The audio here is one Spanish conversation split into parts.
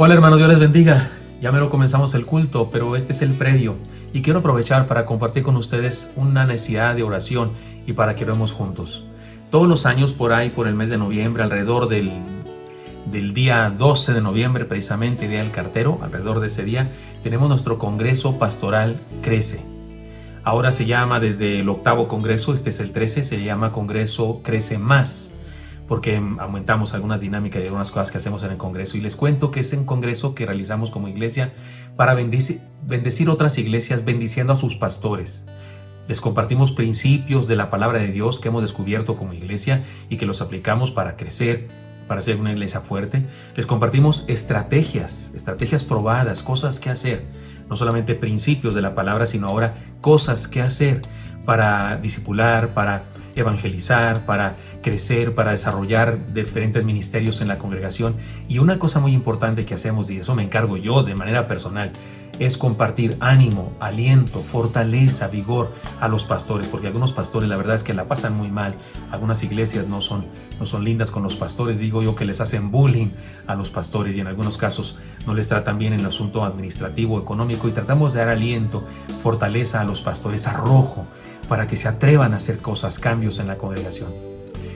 Hola hermano, Dios les bendiga. Ya mero comenzamos el culto, pero este es el previo y quiero aprovechar para compartir con ustedes una necesidad de oración y para que oremos juntos. Todos los años por ahí, por el mes de noviembre, alrededor del día 12 de noviembre, precisamente Día del Cartero, alrededor de ese día, tenemos nuestro Congreso Pastoral Crece. Ahora se llama, desde el octavo Congreso, este es el 13, se llama Congreso Crece Más, porque aumentamos algunas dinámicas y algunas cosas que hacemos en el Congreso. Y les cuento que es un Congreso que realizamos como iglesia para bendecir otras iglesias, bendiciendo a sus pastores. Les compartimos principios de la palabra de Dios que hemos descubierto como iglesia y que los aplicamos para crecer, para ser una iglesia fuerte. Les compartimos estrategias probadas, cosas que hacer. No solamente principios de la palabra, sino ahora cosas que hacer para discipular, para evangelizar, para crecer, para desarrollar diferentes ministerios en la congregación. Y una cosa muy importante que hacemos, y eso me encargo yo de manera personal, es compartir ánimo, aliento, fortaleza, vigor a los pastores, porque algunos pastores la verdad es que la pasan muy mal. Algunas iglesias no son lindas con los pastores, digo yo que les hacen bullying a los pastores y en algunos casos no les tratan bien en el asunto administrativo, económico, y tratamos de dar aliento, fortaleza a los pastores, arrojo, para que se atrevan a hacer cosas, cambios en la congregación.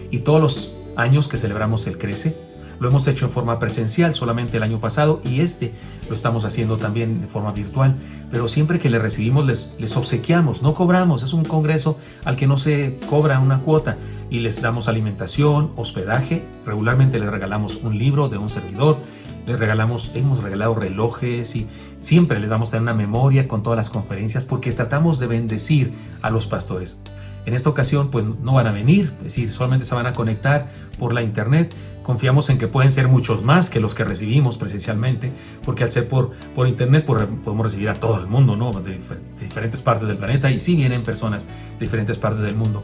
Y todos los años que celebramos el Crece, lo hemos hecho en forma presencial solamente el año pasado y lo estamos haciendo también de forma virtual, pero siempre que le recibimos les obsequiamos, no cobramos, es un congreso al que no se cobra una cuota y les damos alimentación, hospedaje, regularmente les regalamos un libro de un servidor, hemos regalado relojes y siempre les damos también una memoria con todas las conferencias porque tratamos de bendecir a los pastores. En esta ocasión pues no van a venir, es decir, solamente se van a conectar por la internet. Confiamos en que pueden ser muchos más que los que recibimos presencialmente, porque al ser por internet podemos recibir a todo el mundo, ¿no? de diferentes partes del planeta, y sí vienen personas de diferentes partes del mundo.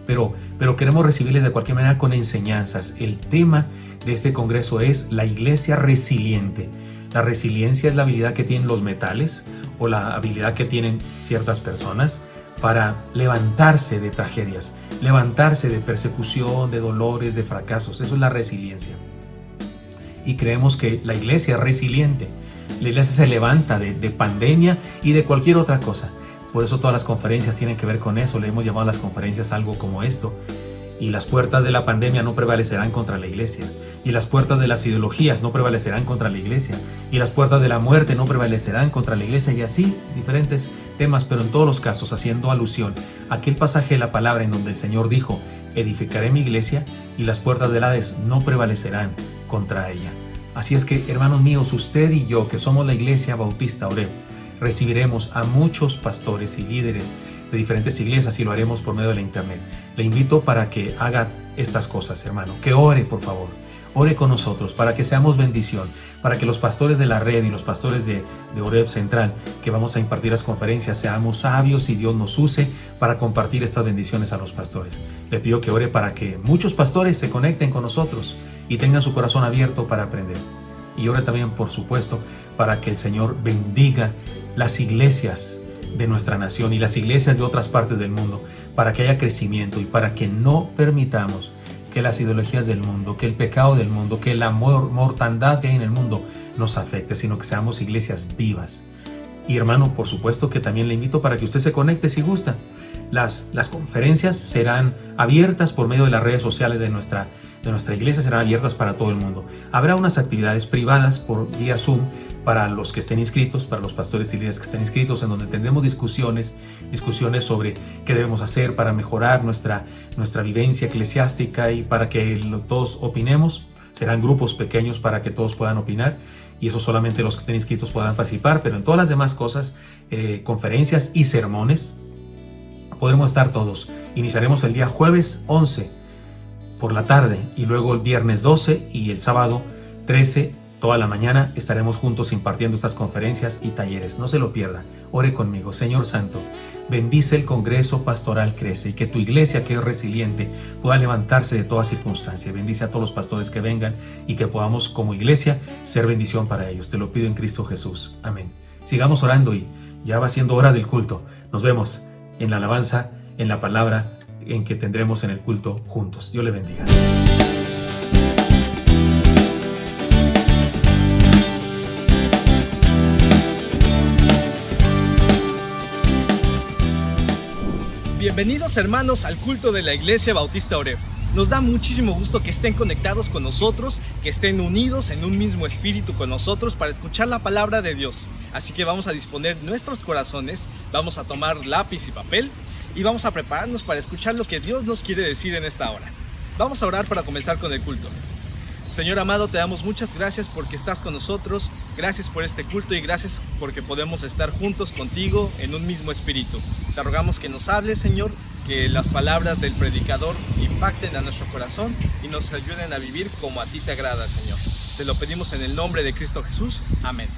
Pero queremos recibirles de cualquier manera con enseñanzas. El tema de este congreso es la iglesia resiliente. La resiliencia es la habilidad que tienen los metales o la habilidad que tienen ciertas personas para levantarse de tragedias, levantarse de persecución, de dolores, de fracasos. Eso es la resiliencia. Y creemos que la iglesia es resiliente. La iglesia se levanta de pandemia y de cualquier otra cosa. Por eso todas las conferencias tienen que ver con eso. Le hemos llamado a las conferencias algo como esto. Y las puertas de la pandemia no prevalecerán contra la iglesia. Y las puertas de las ideologías no prevalecerán contra la iglesia. Y las puertas de la muerte no prevalecerán contra la iglesia. Y así, diferentes temas, pero en todos los casos haciendo alusión a aquel pasaje de la palabra en donde el Señor dijo: edificaré mi iglesia y las puertas del Hades no prevalecerán contra ella. Así es que, hermanos míos, usted y yo, que somos la Iglesia Bautista Oreb, recibiremos a muchos pastores y líderes de diferentes iglesias y lo haremos por medio de la internet. Le invito para que haga estas cosas, hermano, que ore, por favor. Ore con nosotros para que seamos bendición, para que los pastores de la red y los pastores de Oreb Central, que vamos a impartir las conferencias, seamos sabios y Dios nos use para compartir estas bendiciones a los pastores. Le pido que ore para que muchos pastores se conecten con nosotros y tengan su corazón abierto para aprender. Y ore también, por supuesto, para que el Señor bendiga las iglesias de nuestra nación y las iglesias de otras partes del mundo, para que haya crecimiento y para que no permitamos que las ideologías del mundo, que el pecado del mundo, que la mortandad que hay en el mundo nos afecte, sino que seamos iglesias vivas. Y hermano, por supuesto que también le invito para que usted se conecte si gusta. Las conferencias serán abiertas por medio de las redes sociales de nuestra iglesia, serán abiertas para todo el mundo. Habrá unas actividades privadas por vía Zoom para los que estén inscritos, para los pastores y líderes que estén inscritos, en donde tendremos discusiones sobre qué debemos hacer para mejorar nuestra vivencia eclesiástica y para que todos opinemos. Serán grupos pequeños para que todos puedan opinar y eso solamente los que estén inscritos podrán participar, pero en todas las demás cosas, conferencias y sermones, podremos estar todos. Iniciaremos el día jueves 11 por la tarde y luego el viernes 12 y el sábado 13 toda la mañana estaremos juntos impartiendo estas conferencias y talleres. No se lo pierda. Ore conmigo. Señor Santo, bendice el Congreso Pastoral Crece y que tu iglesia, que es resiliente, pueda levantarse de toda circunstancia. Bendice a todos los pastores que vengan y que podamos como iglesia ser bendición para ellos. Te lo pido en Cristo Jesús. Amén. Sigamos orando y ya va siendo hora del culto. Nos vemos en la alabanza, en la palabra en que tendremos en el culto juntos. Dios le bendiga. Bienvenidos hermanos al culto de la Iglesia Bautista Oreb. Nos da muchísimo gusto que estén conectados con nosotros, que estén unidos en un mismo espíritu con nosotros para escuchar la palabra de Dios. Así que vamos a disponer nuestros corazones, vamos a tomar lápiz y papel y vamos a prepararnos para escuchar lo que Dios nos quiere decir en esta hora. Vamos a orar para comenzar con el culto. Señor amado, te damos muchas gracias porque estás con nosotros, gracias por este culto y gracias porque podemos estar juntos contigo en un mismo espíritu. Te rogamos que nos hables, Señor, que las palabras del predicador impacten a nuestro corazón y nos ayuden a vivir como a ti te agrada, Señor. Te lo pedimos en el nombre de Cristo Jesús. Amén.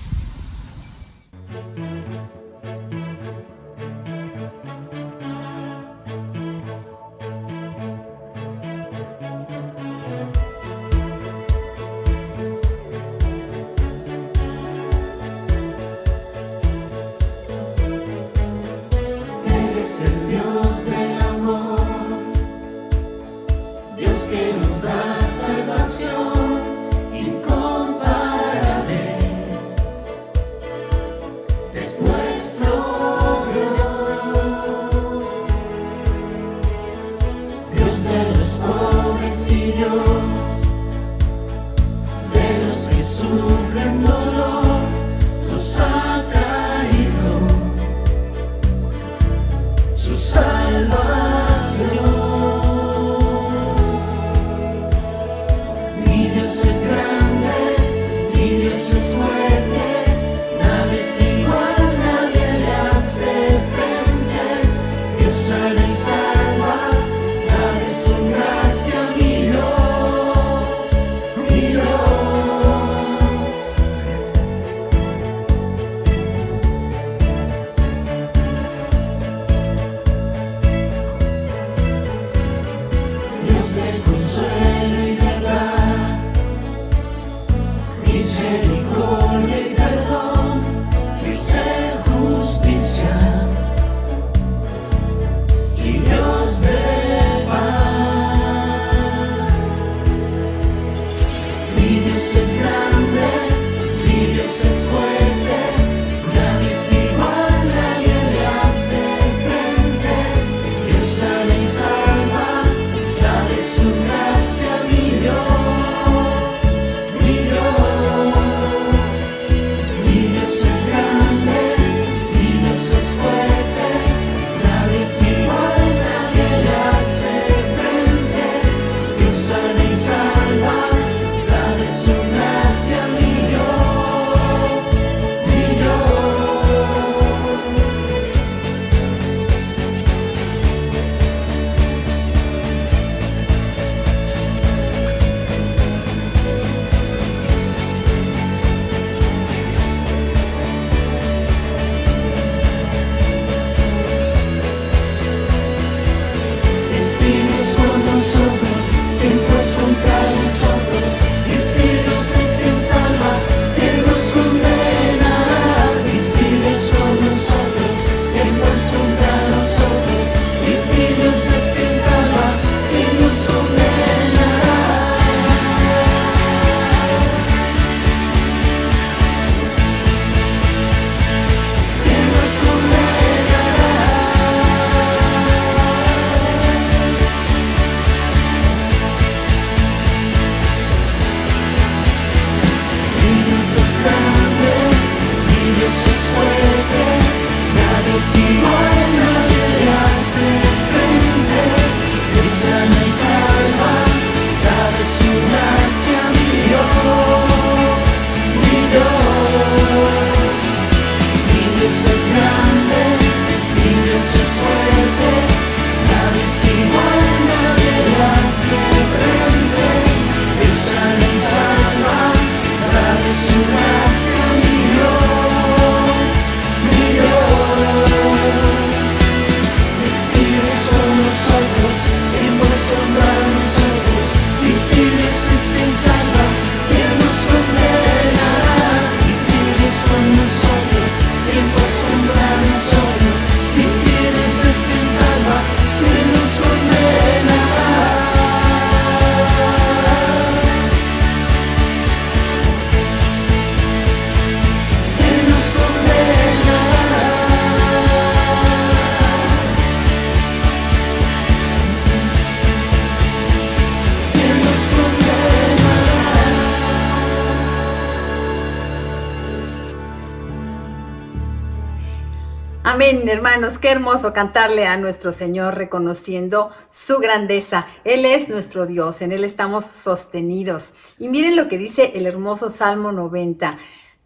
Amén, hermanos, qué hermoso cantarle a nuestro Señor reconociendo su grandeza. Él es nuestro Dios, en Él estamos sostenidos. Y miren lo que dice el hermoso Salmo 90.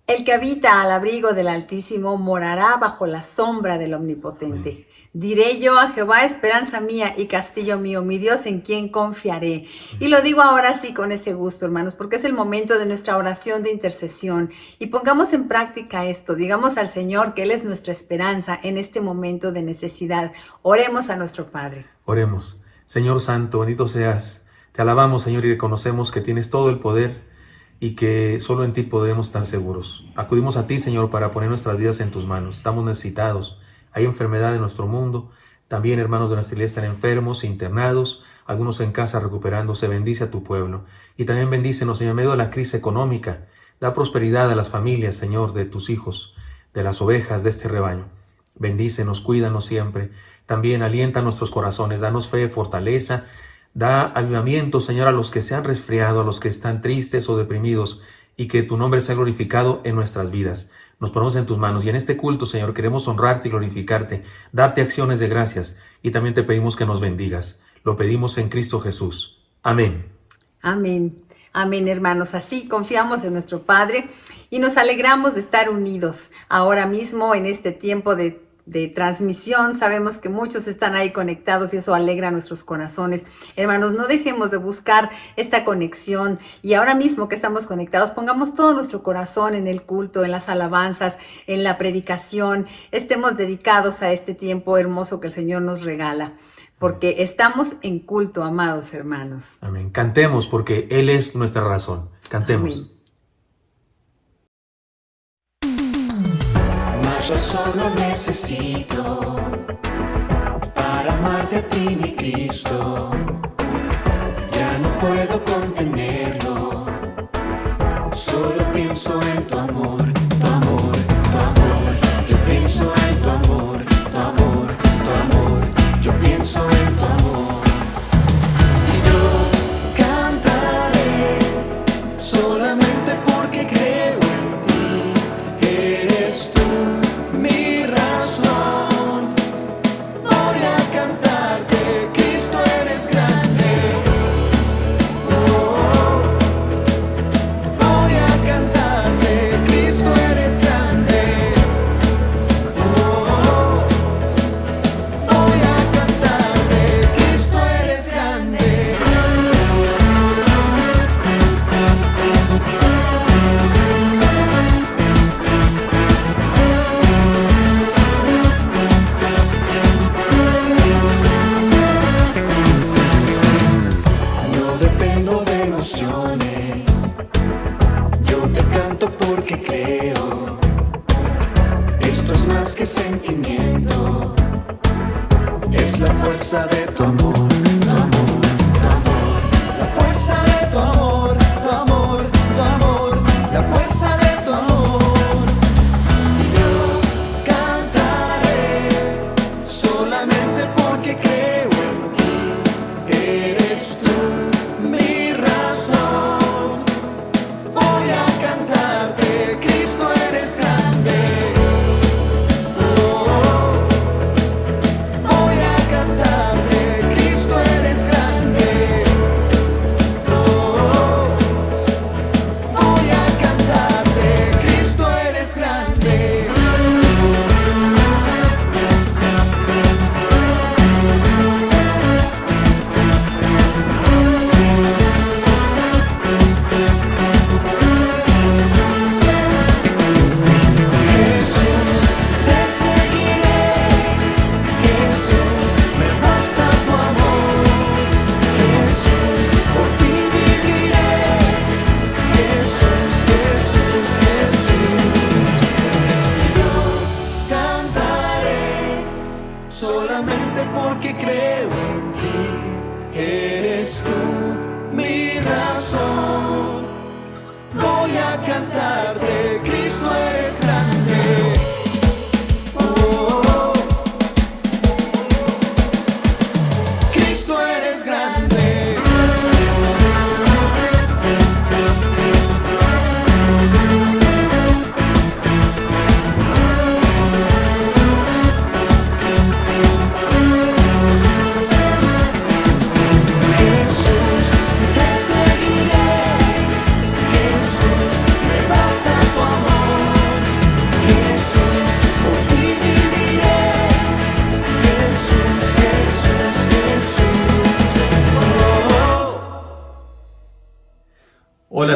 El que habita al abrigo del Altísimo morará bajo la sombra del Omnipotente. Diré yo a Jehová, esperanza mía y castillo mío, mi Dios en quien confiaré. Y lo digo ahora sí con ese gusto, hermanos, porque es el momento de nuestra oración de intercesión. Y pongamos en práctica esto, digamos al Señor que Él es nuestra esperanza en este momento de necesidad. Oremos a nuestro Padre. Oremos. Señor Santo, bendito seas. Te alabamos, Señor, y reconocemos que tienes todo el poder y que solo en ti podemos estar seguros. Acudimos a ti, Señor, para poner nuestras vidas en tus manos. Estamos necesitados. Hay enfermedad en nuestro mundo. También hermanos de nuestra iglesia están enfermos, internados, algunos en casa recuperándose. Bendice a tu pueblo. Y también bendícenos, Señor, en medio de la crisis económica. Da prosperidad a las familias, Señor, de tus hijos, de las ovejas de este rebaño. Bendícenos, cuídanos siempre. También alienta nuestros corazones. Danos fe, fortaleza. Da avivamiento, Señor, a los que se han resfriado, a los que están tristes o deprimidos, y que tu nombre sea glorificado en nuestras vidas. Nos ponemos en tus manos y en este culto, Señor, queremos honrarte y glorificarte, darte acciones de gracias y también te pedimos que nos bendigas. Lo pedimos en Cristo Jesús. Amén. Amén. Amén, hermanos. Así confiamos en nuestro Padre y nos alegramos de estar unidos ahora mismo en este tiempo de transmisión. Sabemos que muchos están ahí conectados y eso alegra nuestros corazones. Hermanos, no dejemos de buscar esta conexión y ahora mismo que estamos conectados, pongamos todo nuestro corazón en el culto, en las alabanzas, en la predicación. Estemos dedicados a este tiempo hermoso que el Señor nos regala, porque estamos en culto, amados hermanos. Amén. Cantemos porque Él es nuestra razón. Cantemos. Amén. Yo solo necesito para amarte a ti, mi Cristo. Ya no puedo contenerlo. Solo pienso en tu amor, tu amor, tu amor. Yo pienso en tu amor, tu amor, tu amor. Yo pienso en tu amor. Y yo cantaré solamente porque creo en ti. Eres tú.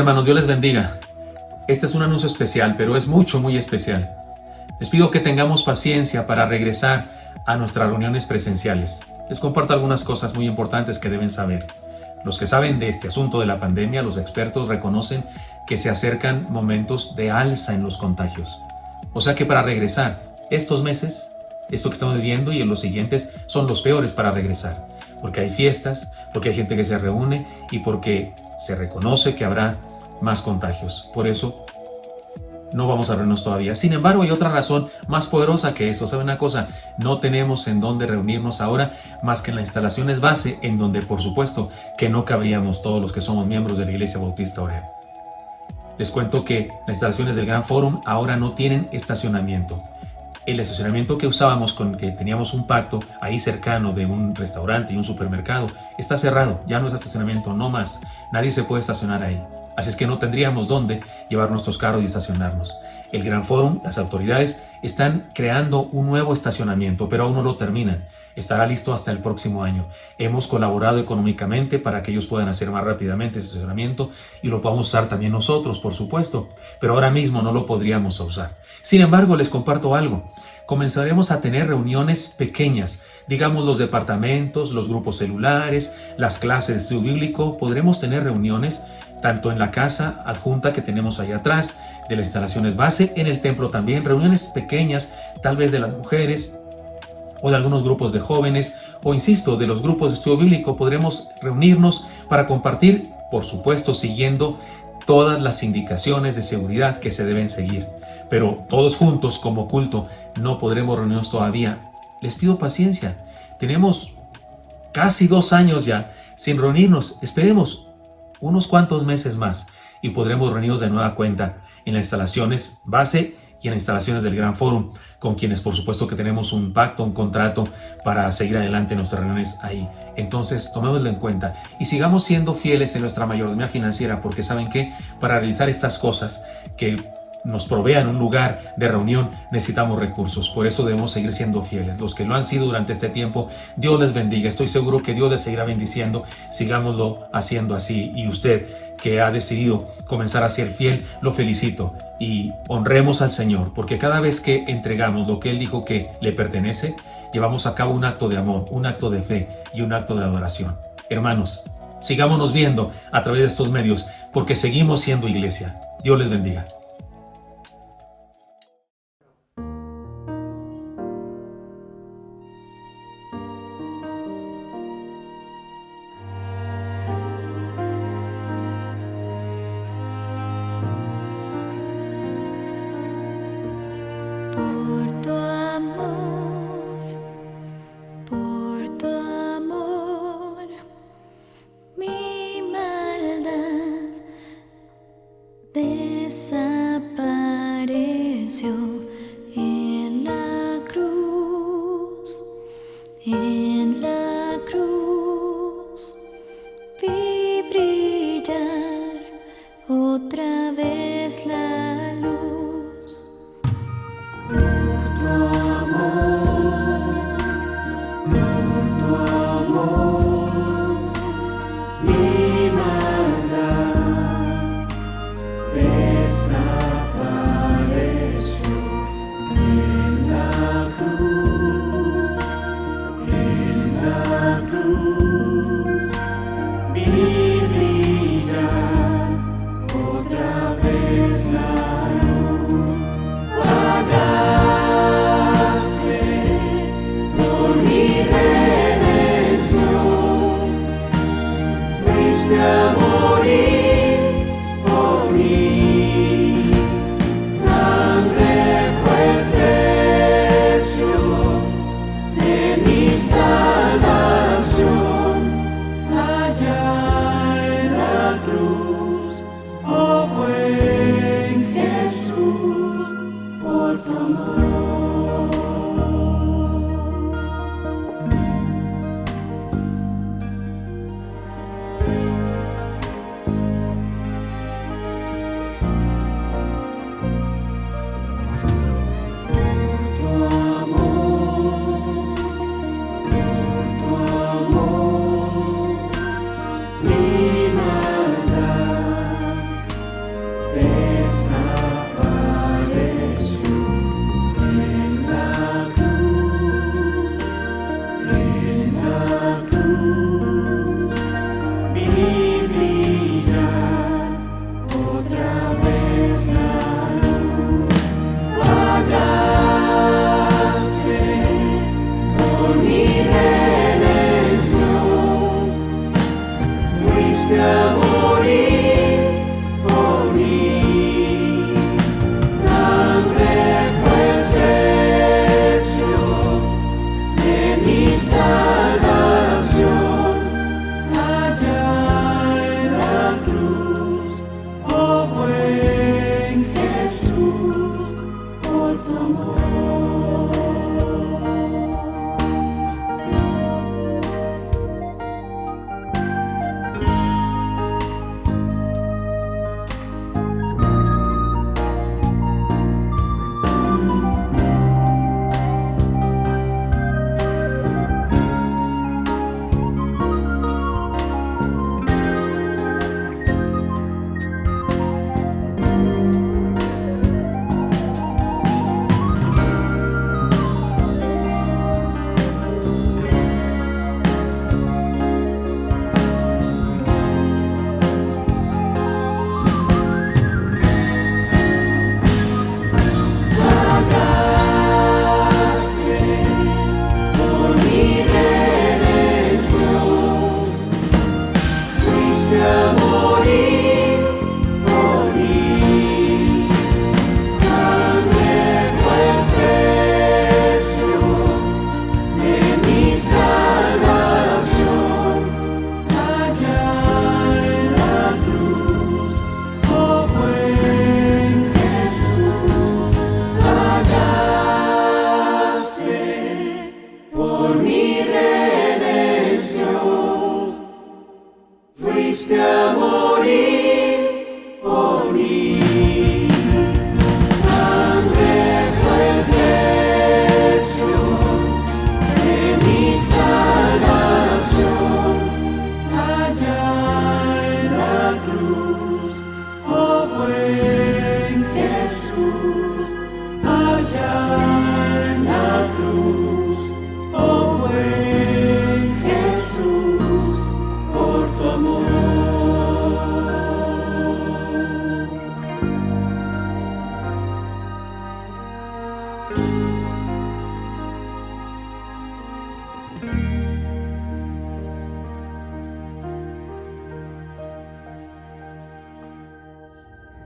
hermanos, Dios les bendiga. Este es un anuncio especial, pero es muy especial. Les pido que tengamos paciencia para regresar a nuestras reuniones presenciales. Les comparto algunas cosas muy importantes que deben saber. Los que saben de este asunto de la pandemia, los expertos reconocen que se acercan momentos de alza en los contagios. O sea que para regresar, estos meses, esto que estamos viviendo y en los siguientes, son los peores para regresar. Porque hay fiestas, porque hay gente que se reúne y porque se reconoce que habrá más contagios. Por eso no vamos a reunirnos todavía. Sin embargo, hay otra razón más poderosa que eso. ¿Saben una cosa? No tenemos en dónde reunirnos ahora más que en las instalaciones base, en donde por supuesto que no cabríamos todos los que somos miembros de la Iglesia Bautista Oreb. Les cuento que las instalaciones del Gran Fórum ahora no tienen estacionamiento. El estacionamiento que usábamos, con que teníamos un pacto ahí cercano de un restaurante y un supermercado, está cerrado. Ya no es estacionamiento, no más. Nadie se puede estacionar ahí. Así es que no tendríamos dónde llevar nuestros carros y estacionarnos. El Gran Fórum, las autoridades, están creando un nuevo estacionamiento, pero aún no lo terminan. Estará listo hasta el próximo año. Hemos colaborado económicamente para que ellos puedan hacer más rápidamente ese estacionamiento y lo podamos usar también nosotros, por supuesto, pero ahora mismo no lo podríamos usar. Sin embargo, les comparto algo. Comenzaremos a tener reuniones pequeñas, digamos los departamentos, los grupos celulares, las clases de estudio bíblico. Podremos tener reuniones tanto en la casa adjunta que tenemos allá atrás, de las instalaciones base, en el templo también, reuniones pequeñas, tal vez de las mujeres o de algunos grupos de jóvenes, o insisto, de los grupos de estudio bíblico. Podremos reunirnos para compartir, por supuesto, siguiendo todas las indicaciones de seguridad que se deben seguir. Pero todos juntos como culto no podremos reunirnos todavía. Les pido paciencia. Tenemos casi 2 años ya sin reunirnos. Esperemos unos cuantos meses más y podremos reunirnos de nueva cuenta en las instalaciones base y en las instalaciones del Gran Fórum, con quienes por supuesto que tenemos un pacto, un contrato para seguir adelante en nuestras reuniones ahí. Entonces tomémoslo en cuenta y sigamos siendo fieles en nuestra mayordomía financiera, porque ¿saben qué? Para realizar estas cosas que nos provean un lugar de reunión, necesitamos recursos. Por eso debemos seguir siendo fieles. Los que lo han sido durante este tiempo, Dios les bendiga. Estoy seguro que Dios les seguirá bendiciendo. Sigámoslo haciendo así. Y usted que ha decidido comenzar a ser fiel, lo felicito. Y honremos al Señor, porque cada vez que entregamos lo que Él dijo que le pertenece, llevamos a cabo un acto de amor, un acto de fe y un acto de adoración. Hermanos, sigámonos viendo a través de estos medios, porque seguimos siendo iglesia. Dios les bendiga. Por tu amor, mi maldad desapareció en la cruz, vi brillar otra vez la luz. Mi maldad desapareció en la cruz, vi brillar otra vez la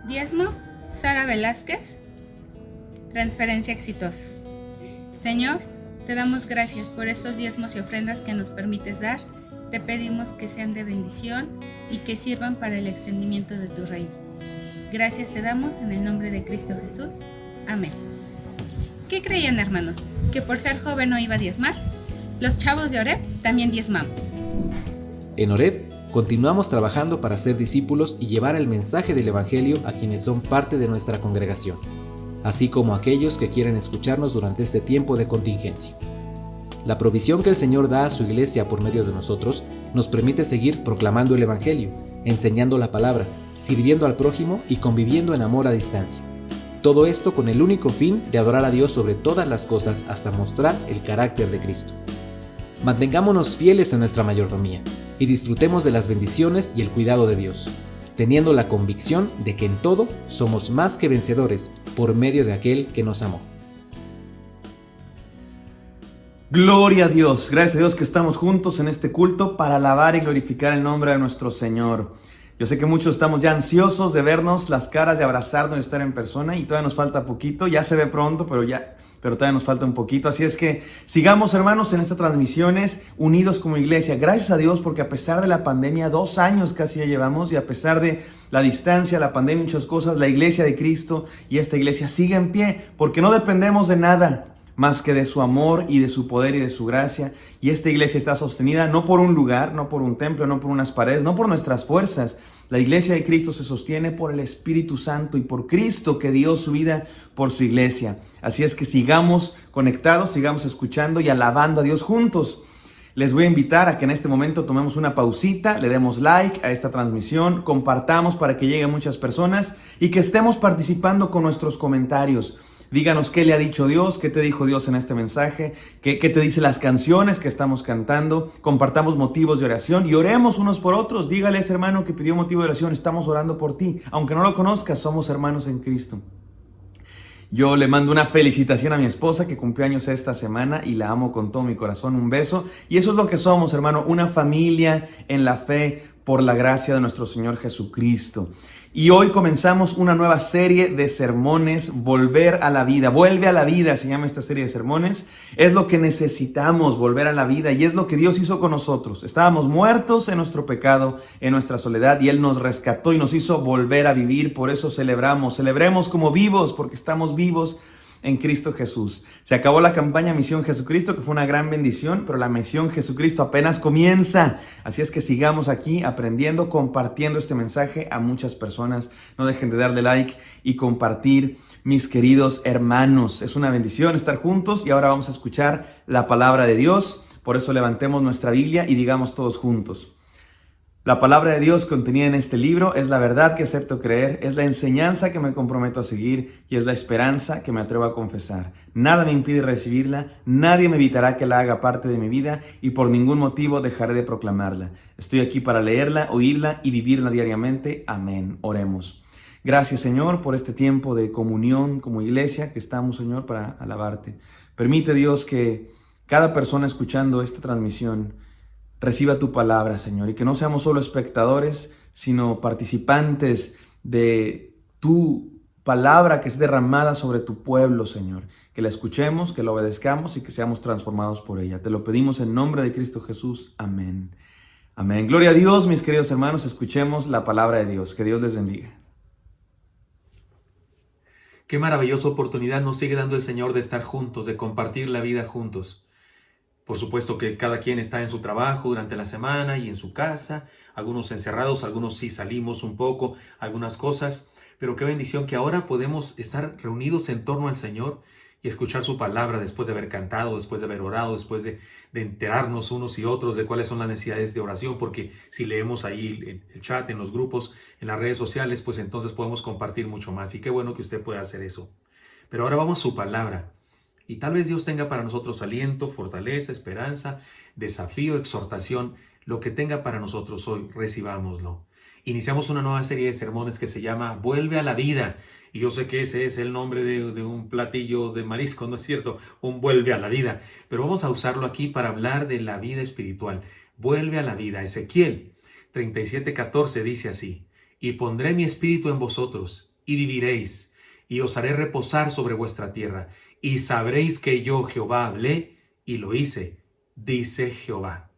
Diezmo, Sara Velázquez. Transferencia exitosa. Señor, te damos gracias por estos diezmos y ofrendas que nos permites dar. Te pedimos que sean de bendición y que sirvan para el extendimiento de tu reino. Gracias te damos en el nombre de Cristo Jesús. Amén. ¿Qué creían, hermanos? ¿Que por ser joven no iba a diezmar? Los chavos de Oreb también diezmamos. En Oreb continuamos trabajando para ser discípulos y llevar el mensaje del Evangelio a quienes son parte de nuestra congregación, así como a aquellos que quieren escucharnos durante este tiempo de contingencia. La provisión que el Señor da a su iglesia por medio de nosotros nos permite seguir proclamando el Evangelio, enseñando la palabra, sirviendo al prójimo y conviviendo en amor a distancia. Todo esto con el único fin de adorar a Dios sobre todas las cosas hasta mostrar el carácter de Cristo. Mantengámonos fieles a nuestra mayordomía y disfrutemos de las bendiciones y el cuidado de Dios, teniendo la convicción de que en todo somos más que vencedores por medio de aquel que nos amó. Gloria a Dios, gracias a Dios que estamos juntos en este culto para alabar y glorificar el nombre de nuestro Señor. Yo sé que muchos estamos ya ansiosos de vernos las caras, de abrazarnos, de estar en persona, y todavía nos falta poquito. Ya se ve pronto, pero todavía nos falta un poquito. Así es que sigamos, hermanos, en estas transmisiones unidos como iglesia. Gracias a Dios, porque a pesar de la pandemia, 2 años casi ya llevamos, y a pesar de la distancia, la pandemia, muchas cosas, la iglesia de Cristo y esta iglesia sigue en pie, porque no dependemos de nada más que de su amor y de su poder y de su gracia. Y esta iglesia está sostenida no por un lugar, no por un templo, no por unas paredes, no por nuestras fuerzas. La iglesia de Cristo se sostiene por el Espíritu Santo y por Cristo, que dio su vida por su iglesia. Así es que sigamos conectados, sigamos escuchando y alabando a Dios juntos. Les voy a invitar a que en este momento tomemos una pausita, le demos like a esta transmisión, compartamos para que lleguen muchas personas y que estemos participando con nuestros comentarios. Díganos qué le ha dicho Dios, qué te dijo Dios en este mensaje, qué te dice las canciones que estamos cantando. Compartamos motivos de oración y oremos unos por otros. Dígale a ese hermano que pidió motivo de oración, estamos orando por ti. Aunque no lo conozcas, somos hermanos en Cristo. Yo le mando una felicitación a mi esposa que cumplió años esta semana y la amo con todo mi corazón. Un beso. Y eso es lo que somos, hermano, una familia en la fe por la gracia de nuestro Señor Jesucristo. Y hoy comenzamos una nueva serie de sermones, Volver a la Vida. Vuelve a la vida, se llama esta serie de sermones. Es lo que necesitamos, volver a la vida, y es lo que Dios hizo con nosotros. Estábamos muertos en nuestro pecado, en nuestra soledad, y Él nos rescató y nos hizo volver a vivir. Por eso celebremos como vivos, porque estamos vivos en Cristo Jesús. Se acabó la campaña Misión Jesucristo, que fue una gran bendición, pero la Misión Jesucristo apenas comienza. Así es que sigamos aquí aprendiendo, compartiendo este mensaje a muchas personas. No dejen de darle like y compartir, mis queridos hermanos. Es una bendición estar juntos y ahora vamos a escuchar la palabra de Dios. Por eso levantemos nuestra Biblia y digamos todos juntos: la palabra de Dios contenida en este libro es la verdad que acepto creer, es la enseñanza que me comprometo a seguir y es la esperanza que me atrevo a confesar. Nada me impide recibirla, nadie me evitará que la haga parte de mi vida y por ningún motivo dejaré de proclamarla. Estoy aquí para leerla, oírla y vivirla diariamente. Amén. Oremos. Gracias, Señor, por este tiempo de comunión como iglesia que estamos, Señor, para alabarte. Permite, Dios, que cada persona escuchando esta transmisión reciba tu palabra, Señor, y que no seamos solo espectadores, sino participantes de tu palabra que es derramada sobre tu pueblo, Señor. Que la escuchemos, que la obedezcamos y que seamos transformados por ella. Te lo pedimos en nombre de Cristo Jesús. Amén. Amén. Gloria a Dios, mis queridos hermanos. Escuchemos la palabra de Dios. Que Dios les bendiga. Qué maravillosa oportunidad nos sigue dando el Señor de estar juntos, de compartir la vida juntos. Por supuesto que cada quien está en su trabajo durante la semana y en su casa, algunos encerrados, algunos sí salimos un poco, algunas cosas, pero qué bendición que ahora podemos estar reunidos en torno al Señor y escuchar su palabra después de haber cantado, después de haber orado, después de enterarnos unos y otros de cuáles son las necesidades de oración, porque si leemos ahí el chat, en los grupos, en las redes sociales, pues entonces podemos compartir mucho más, y qué bueno que usted pueda hacer eso. Pero ahora vamos a su palabra. Y tal vez Dios tenga para nosotros aliento, fortaleza, esperanza, desafío, exhortación. Lo que tenga para nosotros hoy, recibámoslo. Iniciamos una nueva serie de sermones que se llama Vuelve a la Vida. Y yo sé que ese es el nombre de un platillo de marisco, ¿no es cierto? Un vuelve a la vida. Pero vamos a usarlo aquí para hablar de la vida espiritual. Vuelve a la vida. Ezequiel 37:14 dice así: y pondré mi espíritu en vosotros, y viviréis, y os haré reposar sobre vuestra tierra, y sabréis que yo, Jehová, hablé y lo hice, dice Jehová.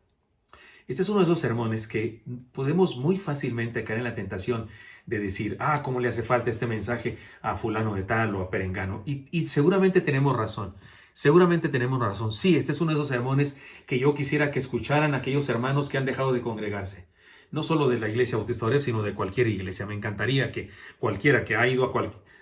Este es uno de esos sermones que podemos muy fácilmente caer en la tentación de decir, ¿cómo le hace falta este mensaje a fulano de tal o a perengano? Y seguramente tenemos razón. Seguramente tenemos razón. Sí, este es uno de esos sermones que yo quisiera que escucharan aquellos hermanos que han dejado de congregarse. No solo de la Iglesia Bautista Oreb, sino de cualquier iglesia. Me encantaría que cualquiera que ha ido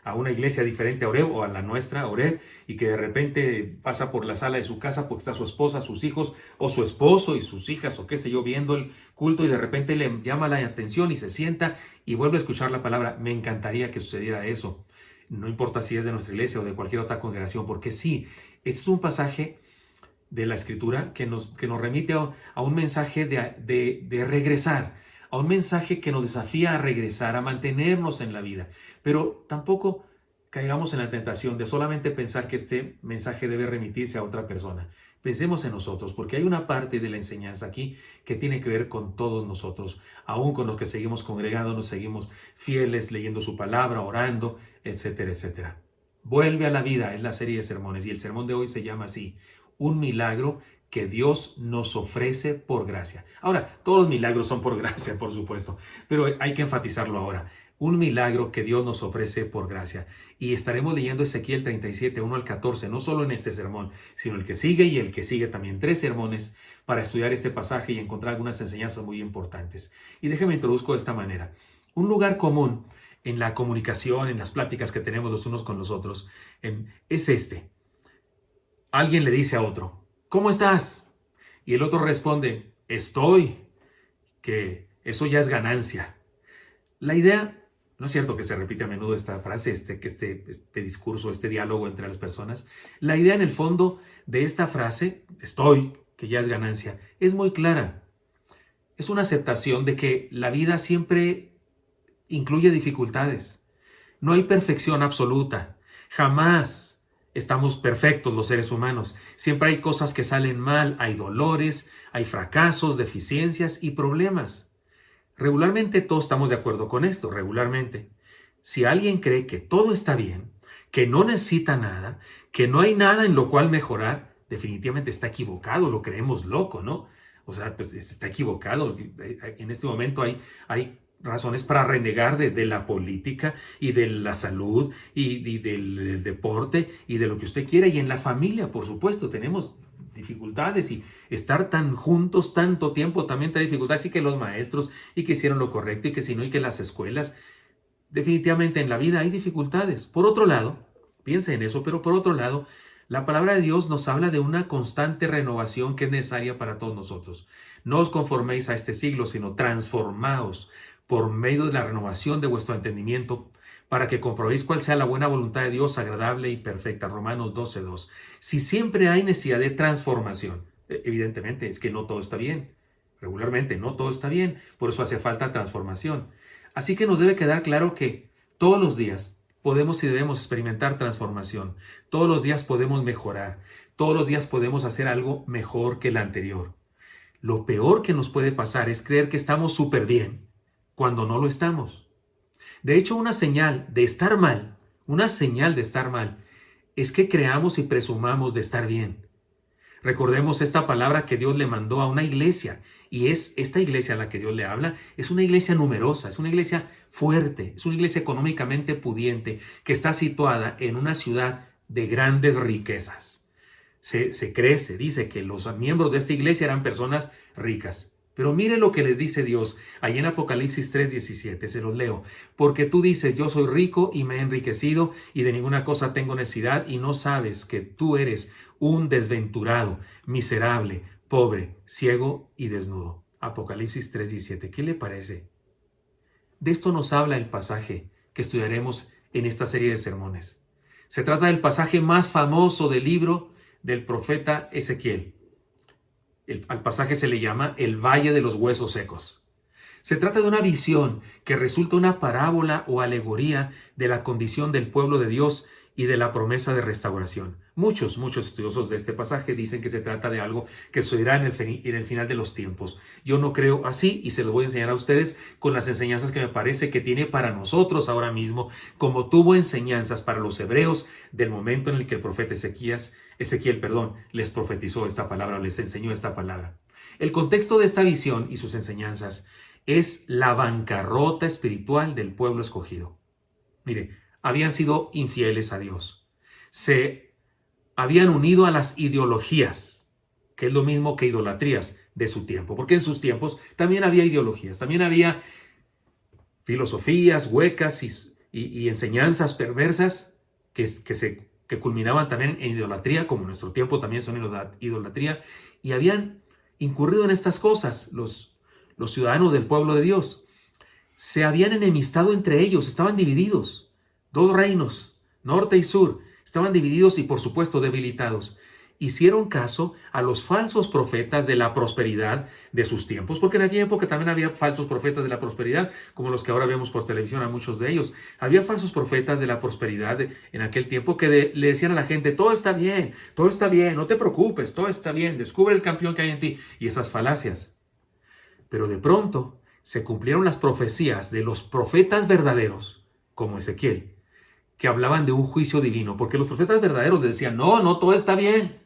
a una iglesia diferente a Oreb o a la nuestra, Oreb, y que de repente pasa por la sala de su casa porque está su esposa, sus hijos, o su esposo y sus hijas, o qué sé yo, viendo el culto y de repente le llama la atención y se sienta y vuelve a escuchar la palabra. Me encantaría que sucediera eso. No importa si es de nuestra iglesia o de cualquier otra congregación, porque sí, este es un pasaje de la Escritura que nos remite a un mensaje de regresar, a un mensaje que nos desafía a regresar, a mantenernos en la vida. Pero tampoco caigamos en la tentación de solamente pensar que este mensaje debe remitirse a otra persona. Pensemos en nosotros, porque hay una parte de la enseñanza aquí que tiene que ver con todos nosotros, aún con los que seguimos congregándonos, seguimos fieles, leyendo su palabra, orando, etcétera, etcétera. Vuelve a la vida es la serie de sermones y el sermón de hoy se llama así: un milagro que Dios nos ofrece por gracia. Ahora, todos los milagros son por gracia, por supuesto, pero hay que enfatizarlo ahora. Un milagro que Dios nos ofrece por gracia. Y estaremos leyendo Ezequiel 37, 1 al 14, no solo en este sermón, sino el que sigue y el que sigue también. 3 sermones para estudiar este pasaje y encontrar algunas enseñanzas muy importantes. Y déjeme introduzco de esta manera. Un lugar común en la comunicación, en las pláticas que tenemos los unos con los otros, es este. Alguien le dice a otro, ¿cómo estás? Y el otro responde, estoy, que eso ya es ganancia. La idea, no es cierto que se repite a menudo esta frase, este discurso, este diálogo entre las personas. La idea en el fondo de esta frase, estoy, que ya es ganancia, es muy clara. Es una aceptación de que la vida siempre incluye dificultades. No hay perfección absoluta. Jamás estamos perfectos los seres humanos. Siempre hay cosas que salen mal, hay dolores, hay fracasos, deficiencias y problemas. Regularmente todos estamos de acuerdo con esto, regularmente. Si alguien cree que todo está bien, que no necesita nada, que no hay nada en lo cual mejorar, definitivamente está equivocado, lo creemos loco, ¿no? O sea, pues está equivocado. En este momento hay razones para renegar de la política y de la salud y del deporte y de lo que usted quiera. Y en la familia, por supuesto, tenemos dificultades y estar tan juntos tanto tiempo también trae dificultades, y que los maestros y que hicieron lo correcto y que si no, y que las escuelas. Definitivamente en la vida hay dificultades. Por otro lado, piensa en eso, pero por otro lado, la palabra de Dios nos habla de una constante renovación que es necesaria para todos nosotros. No os conforméis a este siglo, sino transformaos por medio de la renovación de vuestro entendimiento, para que comprobéis cuál sea la buena voluntad de Dios, agradable y perfecta. Romanos 12:2. Si siempre hay necesidad de transformación, evidentemente es que no todo está bien. Regularmente no todo está bien, por eso hace falta transformación. Así que nos debe quedar claro que todos los días podemos y debemos experimentar transformación. Todos los días podemos mejorar. Todos los días podemos hacer algo mejor que el anterior. Lo peor que nos puede pasar es creer que estamos súper bien cuando no lo estamos. De hecho, una señal de estar mal es que creamos y presumamos de estar bien. Recordemos esta palabra que Dios le mandó a una iglesia, y es esta iglesia a la que Dios le habla, es una iglesia numerosa, es una iglesia fuerte, es una iglesia económicamente pudiente, que está situada en una ciudad de grandes riquezas. Se dice que los miembros de esta iglesia eran personas ricas. Pero mire lo que les dice Dios ahí en Apocalipsis 3:17, se los leo. Porque tú dices, yo soy rico y me he enriquecido y de ninguna cosa tengo necesidad, y no sabes que tú eres un desventurado, miserable, pobre, ciego y desnudo. Apocalipsis 3:17, ¿qué le parece? De esto nos habla el pasaje que estudiaremos en esta serie de sermones. Se trata del pasaje más famoso del libro del profeta Ezequiel. Al pasaje se le llama el Valle de los Huesos Secos. Se trata de una visión que resulta una parábola o alegoría de la condición del pueblo de Dios y de la promesa de restauración. Muchos estudiosos de este pasaje dicen que se trata de algo que sucederá en el final de los tiempos. Yo no creo así y se lo voy a enseñar a ustedes con las enseñanzas que me parece que tiene para nosotros ahora mismo, como tuvo enseñanzas para los hebreos del momento en el que el profeta Ezequiel, les profetizó esta palabra, les enseñó esta palabra. El contexto de esta visión y sus enseñanzas es la bancarrota espiritual del pueblo escogido. Mire, habían sido infieles a Dios. Se habían unido a las ideologías, que es lo mismo que idolatrías de su tiempo, porque en sus tiempos también había ideologías, también había filosofías huecas y enseñanzas perversas que culminaban también en idolatría, como en nuestro tiempo también son idolatría, y habían incurrido en estas cosas los ciudadanos del pueblo de Dios. Se habían enemistado entre ellos, estaban divididos. Dos reinos, norte y sur, estaban divididos y por supuesto debilitados. Hicieron caso a los falsos profetas de la prosperidad de sus tiempos, porque en aquella época también había falsos profetas de la prosperidad, como los que ahora vemos por televisión a muchos de ellos. Había falsos profetas de la prosperidad en aquel tiempo que le decían a la gente, todo está bien, no te preocupes, todo está bien, descubre el campeón que hay en ti, y esas falacias. Pero de pronto se cumplieron las profecías de los profetas verdaderos, como Ezequiel, que hablaban de un juicio divino, porque los profetas verdaderos le decían, no, todo está bien,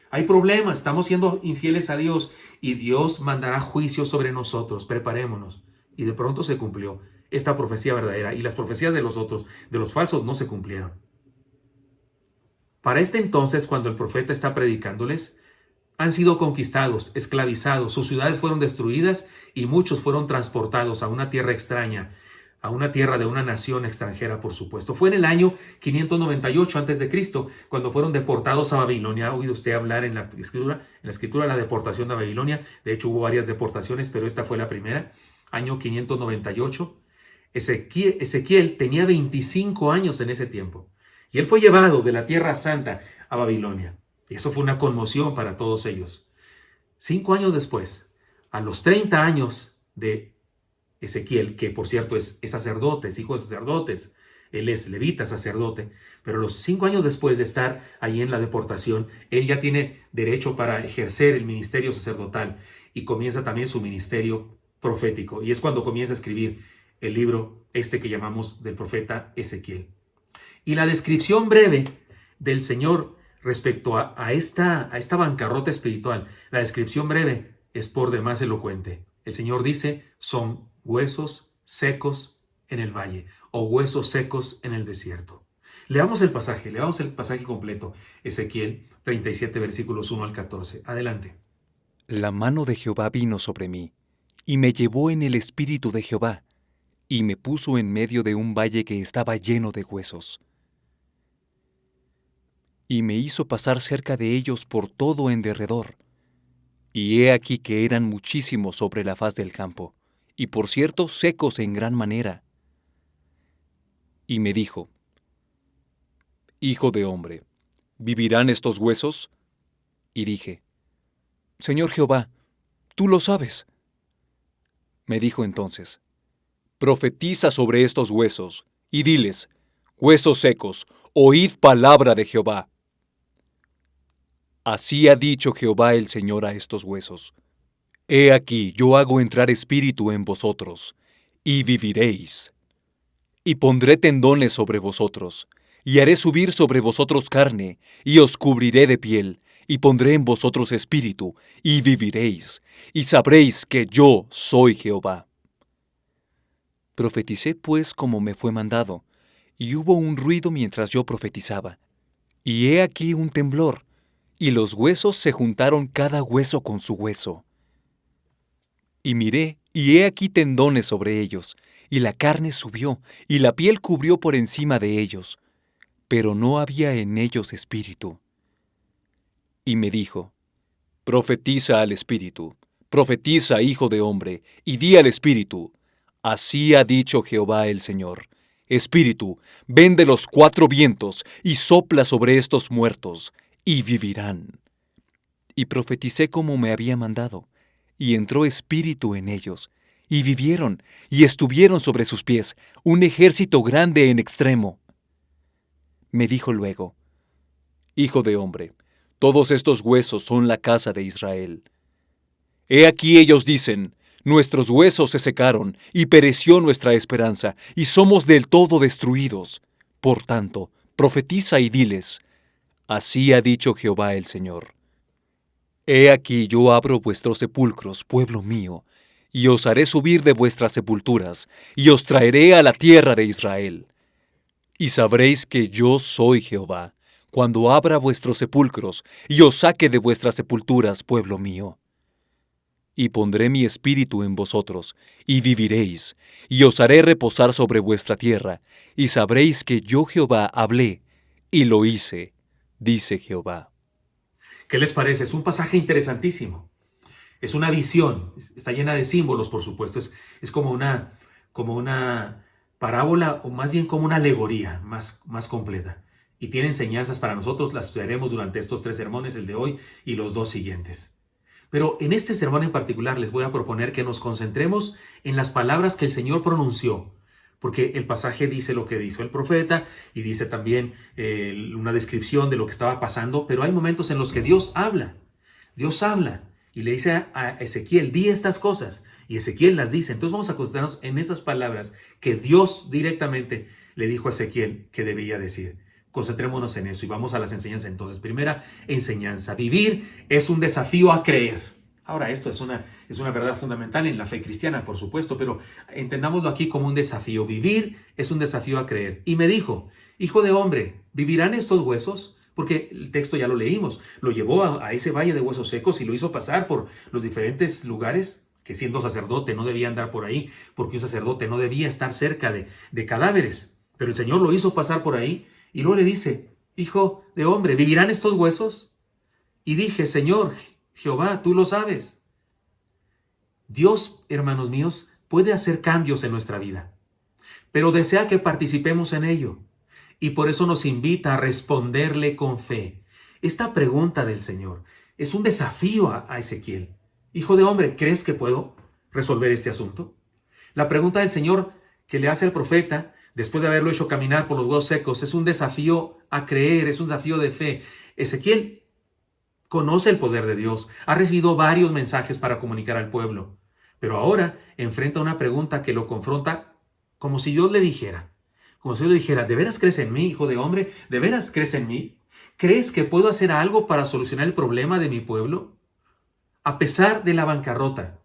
hay problemas, estamos siendo infieles a Dios y Dios mandará juicio sobre nosotros, preparémonos. Y de pronto se cumplió esta profecía verdadera y las profecías de los otros, de los falsos, no se cumplieron. Para este entonces, cuando el profeta está predicándoles, han sido conquistados, esclavizados, sus ciudades fueron destruidas y muchos fueron transportados a una tierra extraña, a una tierra de una nación extranjera, por supuesto. Fue en el año 598 a.C., cuando fueron deportados a Babilonia. ¿Ha oído usted hablar en la escritura de la deportación de Babilonia? De hecho, hubo varias deportaciones, pero esta fue la primera, año 598. Ezequiel tenía 25 años en ese tiempo, y él fue llevado de la Tierra Santa a Babilonia. Y eso fue una conmoción para todos ellos. 5 años después, a los 30 años de Ezequiel, que por cierto es sacerdote, es hijo de sacerdotes, él es levita, sacerdote, pero los 5 años después de estar ahí en la deportación, él ya tiene derecho para ejercer el ministerio sacerdotal y comienza también su ministerio profético. Y es cuando comienza a escribir el libro que llamamos del profeta Ezequiel. Y la descripción breve del Señor respecto a esta bancarrota espiritual, la descripción breve es por demás elocuente. El Señor dice, son huesos secos en el valle o huesos secos en el desierto. Leamos el pasaje completo. Ezequiel 37, versículos 1 al 14. Adelante. La mano de Jehová vino sobre mí, y me llevó en el espíritu de Jehová, y me puso en medio de un valle que estaba lleno de huesos. Y me hizo pasar cerca de ellos por todo en derredor. Y he aquí que eran muchísimos sobre la faz del campo, y por cierto secos en gran manera. Y me dijo, Hijo de hombre, ¿vivirán estos huesos? Y dije, Señor Jehová, tú lo sabes. Me dijo entonces, profetiza sobre estos huesos, y diles, huesos secos, oíd palabra de Jehová. Así ha dicho Jehová el Señor a estos huesos. He aquí, yo hago entrar espíritu en vosotros, y viviréis. Y pondré tendones sobre vosotros, y haré subir sobre vosotros carne, y os cubriré de piel, y pondré en vosotros espíritu, y viviréis, y sabréis que yo soy Jehová. Profeticé pues como me fue mandado, y hubo un ruido mientras yo profetizaba. Y he aquí un temblor, y los huesos se juntaron cada hueso con su hueso. Y miré, y he aquí tendones sobre ellos, y la carne subió, y la piel cubrió por encima de ellos, pero no había en ellos espíritu. Y me dijo, profetiza al espíritu, profetiza, hijo de hombre, y di al espíritu, así ha dicho Jehová el Señor. Espíritu, ven de los 4 vientos, y sopla sobre estos muertos, y vivirán. Y profeticé como me había mandado, y entró espíritu en ellos, y vivieron, y estuvieron sobre sus pies, un ejército grande en extremo. Me dijo luego: Hijo de hombre, todos estos huesos son la casa de Israel. He aquí ellos dicen: nuestros huesos se secaron, y pereció nuestra esperanza, y somos del todo destruidos. Por tanto, profetiza y diles: así ha dicho Jehová el Señor. He aquí yo abro vuestros sepulcros, pueblo mío, y os haré subir de vuestras sepulturas, y os traeré a la tierra de Israel. Y sabréis que yo soy Jehová, cuando abra vuestros sepulcros, y os saque de vuestras sepulturas, pueblo mío. Y pondré mi espíritu en vosotros, y viviréis, y os haré reposar sobre vuestra tierra, y sabréis que yo Jehová hablé, y lo hice, dice Jehová. ¿Qué les parece? Es un pasaje interesantísimo. Es una visión, está llena de símbolos, por supuesto. Es como una parábola, o más bien como una alegoría más completa. Y tiene enseñanzas para nosotros, las estudiaremos durante estos 3 sermones, el de hoy y los 2 siguientes. Pero en este sermón en particular les voy a proponer que nos concentremos en las palabras que el Señor pronunció, porque el pasaje dice lo que dijo el profeta y dice también una descripción de lo que estaba pasando, pero hay momentos en los que Dios habla y le dice a Ezequiel: di estas cosas, y Ezequiel las dice. Entonces vamos a concentrarnos en esas palabras que Dios directamente le dijo a Ezequiel que debía decir. Concentrémonos en eso y vamos a las enseñanzas entonces. Primera enseñanza: vivir es un desafío a creer. Ahora, esto es una verdad fundamental en la fe cristiana, por supuesto, pero entendámoslo aquí como un desafío. Vivir es un desafío a creer. Y me dijo: hijo de hombre, ¿vivirán estos huesos? Porque el texto ya lo leímos. Lo llevó a ese valle de huesos secos y lo hizo pasar por los diferentes lugares que, siendo sacerdote, no debía andar por ahí, porque un sacerdote no debía estar cerca de cadáveres. Pero el Señor lo hizo pasar por ahí. Y luego le dice: hijo de hombre, ¿vivirán estos huesos? Y dije: Señor Jehová, tú lo sabes. Dios, hermanos míos, puede hacer cambios en nuestra vida, pero desea que participemos en ello. Y por eso nos invita a responderle con fe. Esta pregunta del Señor es un desafío a Ezequiel. Hijo de hombre, ¿crees que puedo resolver este asunto? La pregunta del Señor que le hace al profeta, después de haberlo hecho caminar por los huesos secos, es un desafío a creer, es un desafío de fe. Ezequiel conoce el poder de Dios, ha recibido varios mensajes para comunicar al pueblo, pero ahora enfrenta una pregunta que lo confronta como si Dios le dijera, ¿de veras crees en mí, hijo de hombre? ¿De veras crees en mí? ¿Crees que puedo hacer algo para solucionar el problema de mi pueblo? A pesar de la bancarrota,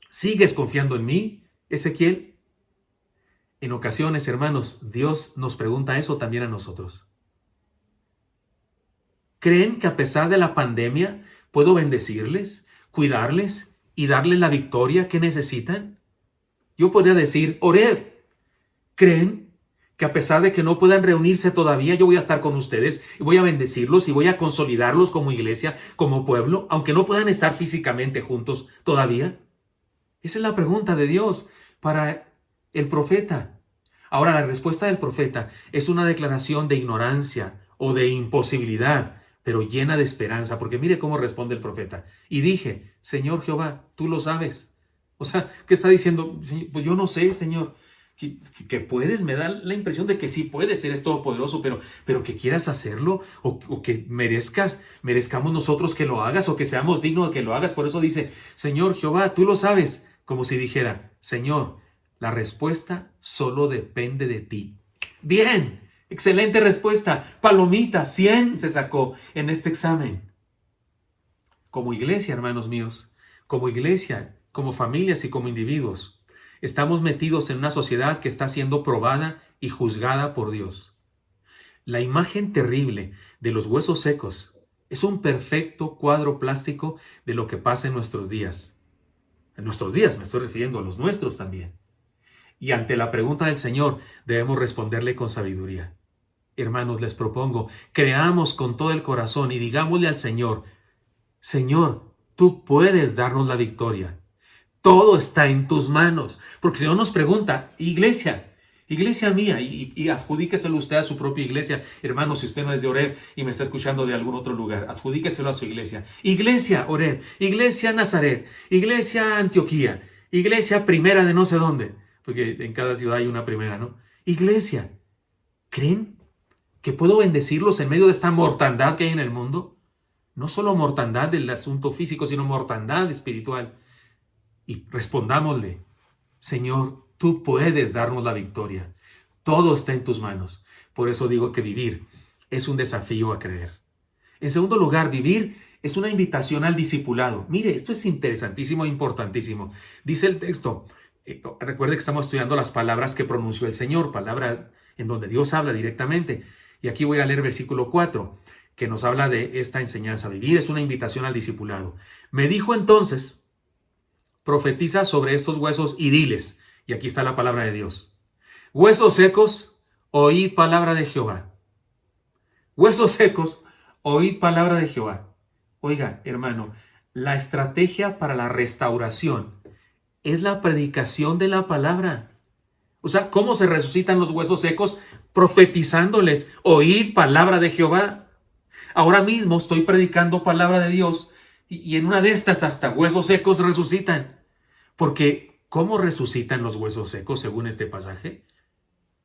¿sigues confiando en mí, Ezequiel? En ocasiones, hermanos, Dios nos pregunta eso también a nosotros. ¿Creen que a pesar de la pandemia puedo bendecirles, cuidarles y darles la victoria que necesitan? Yo podría decir: Oreb, ¿creen que a pesar de que no puedan reunirse todavía, yo voy a estar con ustedes y voy a bendecirlos y voy a consolidarlos como iglesia, como pueblo, aunque no puedan estar físicamente juntos todavía? Esa es la pregunta de Dios para el profeta. Ahora, la respuesta del profeta es una declaración de ignorancia o de imposibilidad, pero llena de esperanza, porque mire cómo responde el profeta. Y dije: Señor Jehová, tú lo sabes. O sea, ¿qué está diciendo? Pues yo no sé, Señor. Que puedes, me da la impresión de que sí puedes, eres todopoderoso, pero que quieras hacerlo, o que merezcamos nosotros que lo hagas, o que seamos dignos de que lo hagas. Por eso dice: Señor Jehová, tú lo sabes. Como si dijera: Señor, la respuesta solo depende de ti. Bien, excelente respuesta. Palomita, 100 se sacó en este examen. Como iglesia, hermanos míos, como iglesia, como familias y como individuos, estamos metidos en una sociedad que está siendo probada y juzgada por Dios. La imagen terrible de los huesos secos es un perfecto cuadro plástico de lo que pasa en nuestros días. En nuestros días me estoy refiriendo a los nuestros también. Y ante la pregunta del Señor debemos responderle con sabiduría. Hermanos, les propongo, creamos con todo el corazón y digámosle al Señor: Señor, tú puedes darnos la victoria. Todo está en tus manos. Porque el Señor nos pregunta: iglesia mía, y adjudíqueselo usted a su propia iglesia. Hermano, si usted no es de Oreb y me está escuchando de algún otro lugar, adjudíqueselo a su iglesia. Iglesia Oreb, iglesia Nazaret, iglesia Antioquía, iglesia primera de no sé dónde, porque en cada ciudad hay una primera, ¿no? Iglesia, ¿creen que puedo bendecirlos en medio de esta mortandad que hay en el mundo. No solo mortandad del asunto físico, sino mortandad espiritual. Y respondámosle, Señor, tú puedes darnos la victoria. Todo está en tus manos. Por eso digo que vivir es un desafío a creer. En segundo lugar, vivir es una invitación al discipulado. Mire, esto es interesantísimo e importantísimo. Dice el texto, recuerde que estamos estudiando las palabras que pronunció el Señor, palabra en donde Dios habla directamente. Y aquí voy a leer versículo 4, que nos habla de esta enseñanza. Vivir es una invitación al discipulado. Me dijo entonces, profetiza sobre estos huesos y diles, y aquí está la palabra de Dios. Huesos secos, oíd palabra de Jehová. Huesos secos, oíd palabra de Jehová. Oiga, hermano, la estrategia para la restauración es la predicación de la palabra. O sea, ¿cómo se resucitan los huesos secos? Profetizándoles, oíd palabra de Jehová. Ahora mismo estoy predicando palabra de Dios y en una de estas hasta huesos secos resucitan. Porque, ¿cómo resucitan los huesos secos según este pasaje?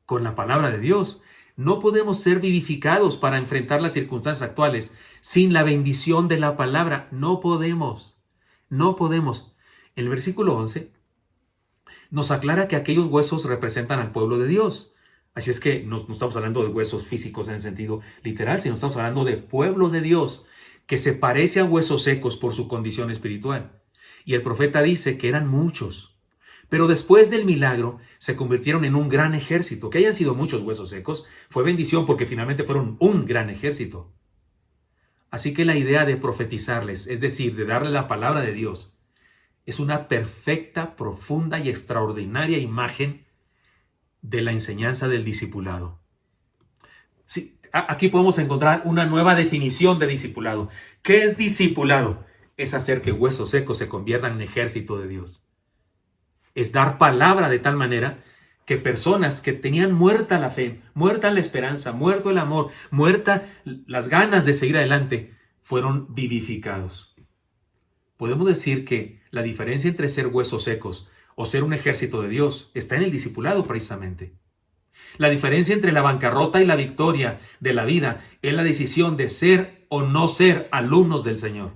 Con la palabra de Dios. No podemos ser vivificados para enfrentar las circunstancias actuales sin la bendición de la palabra. No podemos. No podemos. El versículo 11 nos aclara que aquellos huesos representan al pueblo de Dios. Así es que no estamos hablando de huesos físicos en el sentido literal, sino estamos hablando de pueblo de Dios, que se parece a huesos secos por su condición espiritual. Y el profeta dice que eran muchos. Pero después del milagro se convirtieron en un gran ejército. Que hayan sido muchos huesos secos fue bendición porque finalmente fueron un gran ejército. Así que la idea de profetizarles, es decir, de darle la palabra de Dios, es una perfecta, profunda y extraordinaria imagen de la enseñanza del discipulado. Sí, aquí podemos encontrar una nueva definición de discipulado. ¿Qué es discipulado? Es hacer que huesos secos se conviertan en ejército de Dios. Es dar palabra de tal manera que personas que tenían muerta la fe, muerta la esperanza, muerto el amor, muerta las ganas de seguir adelante, fueron vivificados. Podemos decir que la diferencia entre ser huesos secos o ser un ejército de Dios está en el discipulado precisamente. La diferencia entre la bancarrota y la victoria de la vida es la decisión de ser o no ser alumnos del Señor.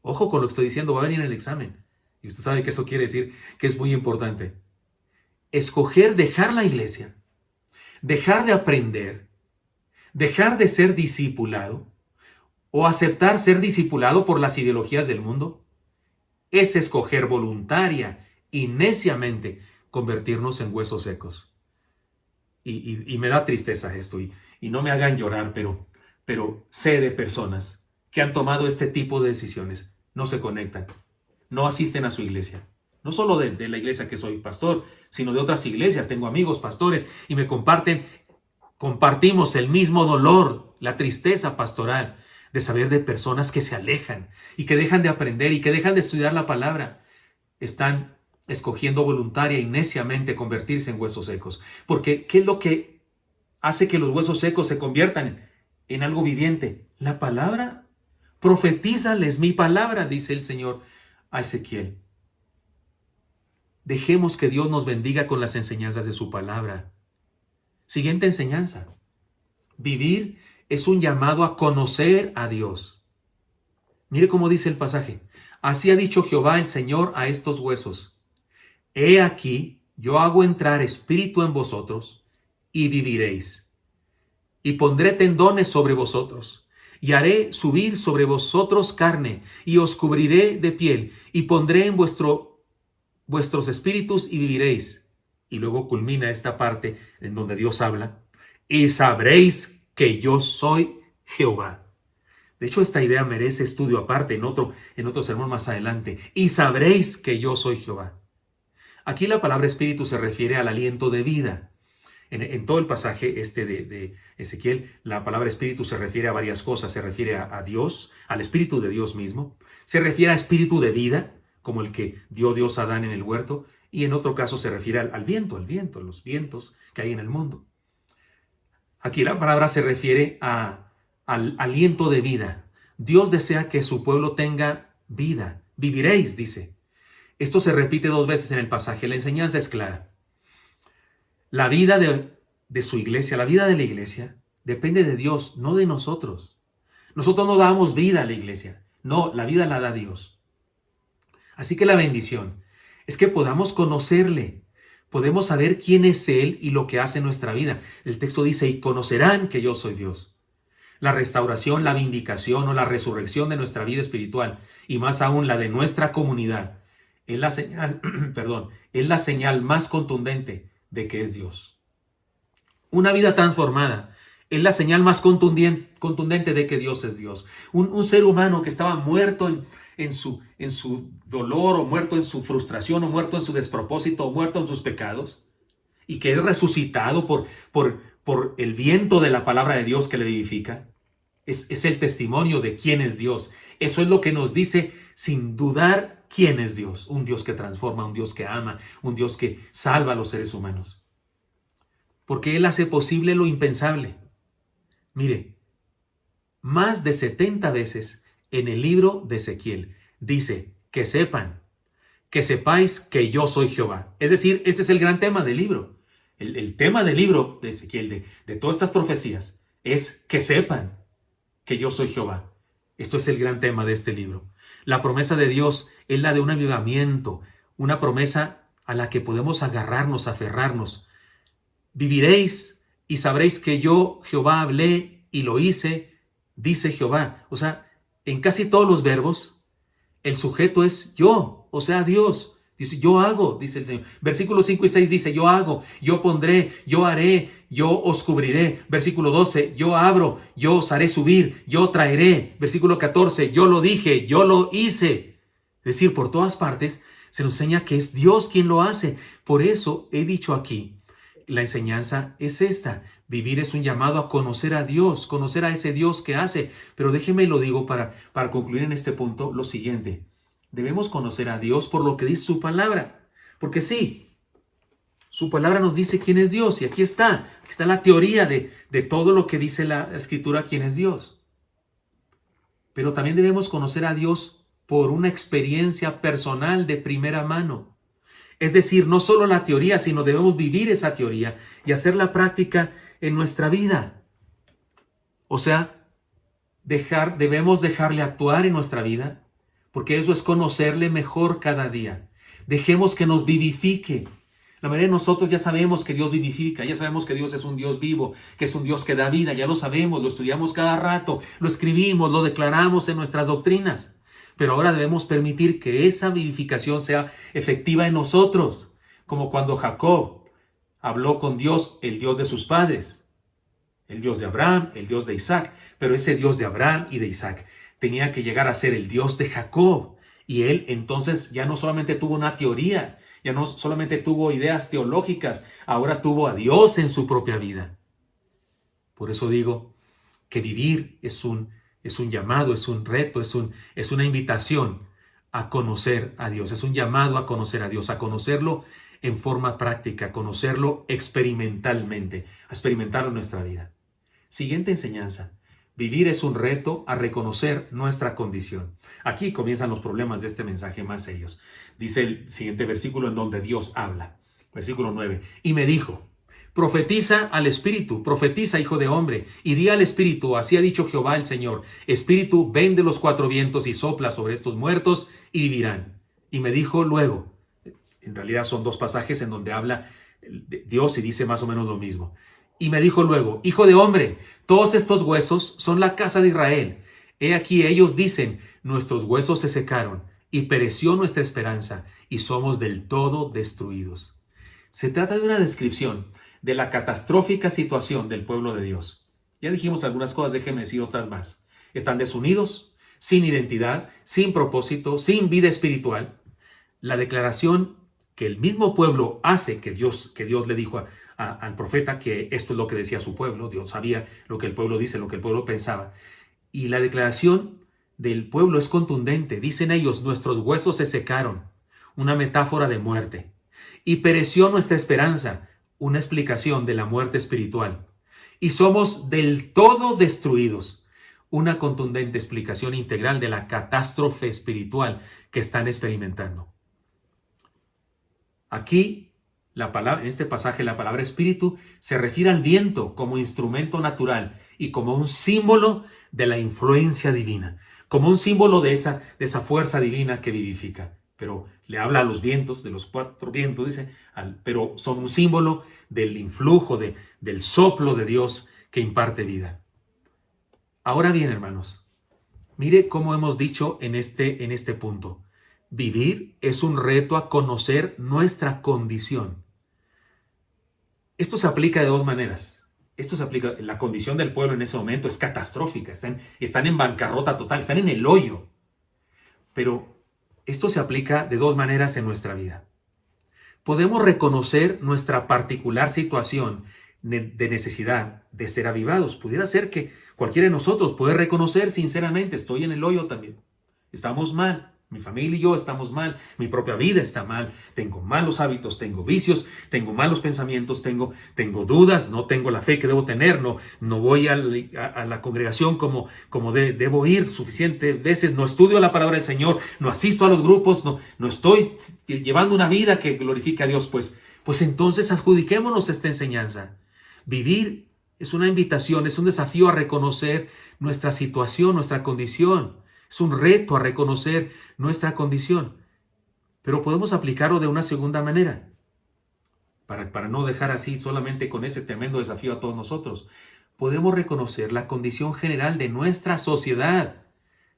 Ojo con lo que estoy diciendo, va a venir en el examen. Y usted sabe que eso quiere decir que es muy importante. Escoger dejar la iglesia, dejar de aprender, dejar de ser discipulado o aceptar ser discipulado por las ideologías del mundo es escoger voluntaria y neciamente convertirnos en huesos secos. Y me da tristeza esto y no me hagan llorar, pero sé de personas que han tomado este tipo de decisiones, no se conectan, no asisten a su iglesia. No solo de la iglesia que soy pastor, sino de otras iglesias. Tengo amigos pastores y me compartimos el mismo dolor, la tristeza pastoral de saber de personas que se alejan y que dejan de aprender y que dejan de estudiar la palabra. Están escogiendo voluntaria y neciamente convertirse en huesos secos. Porque, ¿qué es lo que hace que los huesos secos se conviertan en algo viviente? La palabra. Profetízales mi palabra, dice el Señor a Ezequiel. Dejemos que Dios nos bendiga con las enseñanzas de su palabra. Siguiente enseñanza. Vivir es un llamado a conocer a Dios. Mire cómo dice el pasaje. Así ha dicho Jehová el Señor a estos huesos. He aquí, yo hago entrar espíritu en vosotros y viviréis. Y pondré tendones sobre vosotros. Y haré subir sobre vosotros carne, y os cubriré de piel, y pondré en vuestros espíritus y viviréis. Y luego culmina esta parte en donde Dios habla. Y sabréis que yo soy Jehová. De hecho, esta idea merece estudio aparte en otro sermón más adelante. Y sabréis que yo soy Jehová. Aquí la palabra espíritu se refiere al aliento de vida. En todo el pasaje de Ezequiel, la palabra espíritu se refiere a varias cosas. Se refiere a Dios, al espíritu de Dios mismo. Se refiere a espíritu de vida, como el que dio Dios a Adán en el huerto. Y en otro caso se refiere al viento, los vientos que hay en el mundo. Aquí la palabra se refiere al aliento de vida. Dios desea que su pueblo tenga vida. Viviréis, dice. Esto se repite 2 veces en el pasaje. La enseñanza es clara. La vida de su iglesia, la vida de la iglesia, Depende de Dios, no de nosotros. Nosotros no damos vida a la iglesia. No, la vida la da Dios. Así que la bendición es que podamos conocerle. Podemos saber quién es Él y lo que hace en nuestra vida. El texto dice, y conocerán que yo soy Dios. La restauración, la vindicación o la resurrección de nuestra vida espiritual, y más aún la de nuestra comunidad, es la señal, es la señal más contundente de que es Dios. Una vida transformada es la señal más contundente de que Dios es Dios. Un ser humano que estaba muerto en su dolor, o muerto en su frustración, o muerto en su despropósito, o muerto en sus pecados, y que es resucitado por el viento de la palabra de Dios que le vivifica, es el testimonio de quién es Dios. Eso es lo que nos dice sin dudar quién es Dios. Un Dios que transforma, un Dios que ama, un Dios que salva a los seres humanos. Porque Él hace posible lo impensable. Mire, más de 70 veces en el libro de Ezequiel dice que sepáis que yo soy Jehová. Es decir, este es el gran tema del libro. El tema del libro de Ezequiel, de todas estas profecías, es que sepan que yo soy Jehová. Esto es el gran tema de este libro. La promesa de Dios es la de un avivamiento, una promesa a la que podemos agarrarnos, aferrarnos. Viviréis y sabréis que yo, Jehová, hablé y lo hice, dice Jehová. O sea, en casi todos los verbos, el sujeto es yo, o sea, Dios. Dice, yo hago, dice el Señor. Versículos 5 y 6 dice, yo hago, yo pondré, yo haré, yo os cubriré. Versículo 12, yo abro, yo os haré subir, yo traeré. Versículo 14, yo lo dije, yo lo hice. Es decir, por todas partes se nos enseña que es Dios quien lo hace. Por eso he dicho aquí, la enseñanza es esta. Vivir es un llamado a conocer a Dios, conocer a ese Dios que hace. Pero déjeme lo digo para concluir en este punto lo siguiente. Debemos conocer a Dios por lo que dice su palabra. Porque sí, su palabra nos dice quién es Dios. Y aquí está la teoría de todo lo que dice la Escritura, quién es Dios. Pero también debemos conocer a Dios por una experiencia personal de primera mano. Es decir, no solo la teoría, sino debemos vivir esa teoría y hacer la práctica en nuestra vida. O sea, debemos dejarle actuar en nuestra vida, porque eso es conocerle mejor cada día. Dejemos que nos vivifique. La mayoría de nosotros ya sabemos que Dios vivifica, ya sabemos que Dios es un Dios vivo, que es un Dios que da vida, ya lo sabemos, lo estudiamos cada rato, lo escribimos, lo declaramos en nuestras doctrinas. Pero ahora debemos permitir que esa vivificación sea efectiva en nosotros, como cuando Jacob habló con Dios, el Dios de sus padres, el Dios de Abraham, el Dios de Isaac, pero ese Dios de Abraham y de Isaac tenía que llegar a ser el Dios de Jacob. Y él entonces ya no solamente tuvo una teoría, ya no solamente tuvo ideas teológicas, ahora tuvo a Dios en su propia vida. Por eso digo que vivir es un llamado, es un reto, es una invitación a conocer a Dios. Es un llamado a conocer a Dios, a conocerlo en forma práctica, a conocerlo experimentalmente, a experimentarlo en nuestra vida. Siguiente enseñanza. Vivir es un reto a reconocer nuestra condición. Aquí comienzan los problemas de este mensaje más serios. Dice el siguiente versículo en donde Dios habla. Versículo 9. Y me dijo, profetiza al Espíritu, profetiza, hijo de hombre, y di al Espíritu, así ha dicho Jehová el Señor, Espíritu, ven de los cuatro vientos y sopla sobre estos muertos y vivirán. Y me dijo luego, en realidad son dos pasajes en donde habla Dios y dice más o menos lo mismo. Y me dijo luego, hijo de hombre, todos estos huesos son la casa de Israel. He aquí ellos dicen, nuestros huesos se secaron y pereció nuestra esperanza y somos del todo destruidos. Se trata de una descripción de la catastrófica situación del pueblo de Dios. Ya dijimos algunas cosas, déjenme decir otras más. Están desunidos, sin identidad, sin propósito, sin vida espiritual. La declaración que el mismo pueblo hace, que Dios le dijo al profeta que esto es lo que decía su pueblo. Dios sabía lo que el pueblo dice, lo que el pueblo pensaba. Y la declaración del pueblo es contundente. Dicen ellos, nuestros huesos se secaron. Una metáfora de muerte. Y pereció nuestra esperanza. Una explicación de la muerte espiritual. Y somos del todo destruidos. Una contundente explicación integral de la catástrofe espiritual que están experimentando. Aquí en este pasaje la palabra espíritu se refiere al viento como instrumento natural y como un símbolo de la influencia divina, como un símbolo de esa fuerza divina que vivifica. Pero le habla a los vientos, de los 4 vientos, dice, pero son un símbolo del influjo, del soplo de Dios que imparte vida. Ahora bien, hermanos, mire cómo hemos dicho en este punto. Vivir es un reto a conocer nuestra condición. Esto se aplica de 2 maneras. Esto se aplica, la condición del pueblo en ese momento es catastrófica, están en bancarrota total, están en el hoyo. Pero esto se aplica de 2 maneras en nuestra vida. Podemos reconocer nuestra particular situación de necesidad de ser avivados. Pudiera ser que cualquiera de nosotros puede reconocer sinceramente, estoy en el hoyo también. Estamos mal. Mi familia y yo estamos mal, mi propia vida está mal, tengo malos hábitos, tengo vicios, tengo malos pensamientos, tengo dudas, no tengo la fe que debo tener, no voy a la congregación como debo ir suficientes veces, no estudio la palabra del Señor, no asisto a los grupos, no estoy llevando una vida que glorifique a Dios, pues entonces adjudiquémonos esta enseñanza. Vivir es una invitación, es un desafío a reconocer nuestra situación, nuestra condición. Es un reto a reconocer nuestra condición, pero podemos aplicarlo de una segunda manera, para no dejar así solamente con ese tremendo desafío a todos nosotros. Podemos reconocer la condición general de nuestra sociedad,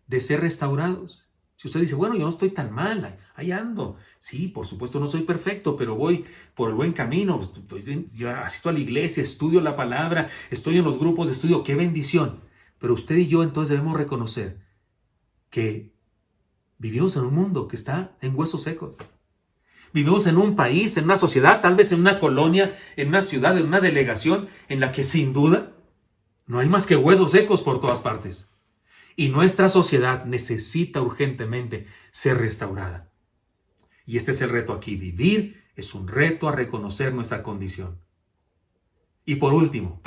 de ser restaurados. Si usted dice, bueno, yo no estoy tan mal, ahí ando. Sí, por supuesto no soy perfecto, pero voy por el buen camino. Yo asisto a la iglesia, estudio la palabra, estoy en los grupos de estudio, qué bendición. Pero usted y yo entonces debemos reconocer que vivimos en un mundo que está en huesos secos. Vivimos en un país, en una sociedad, tal vez en una colonia, en una ciudad, en una delegación, en la que sin duda no hay más que huesos secos por todas partes. Y nuestra sociedad necesita urgentemente ser restaurada. Y este es el reto aquí. Vivir es un reto a reconocer nuestra condición. Y por último,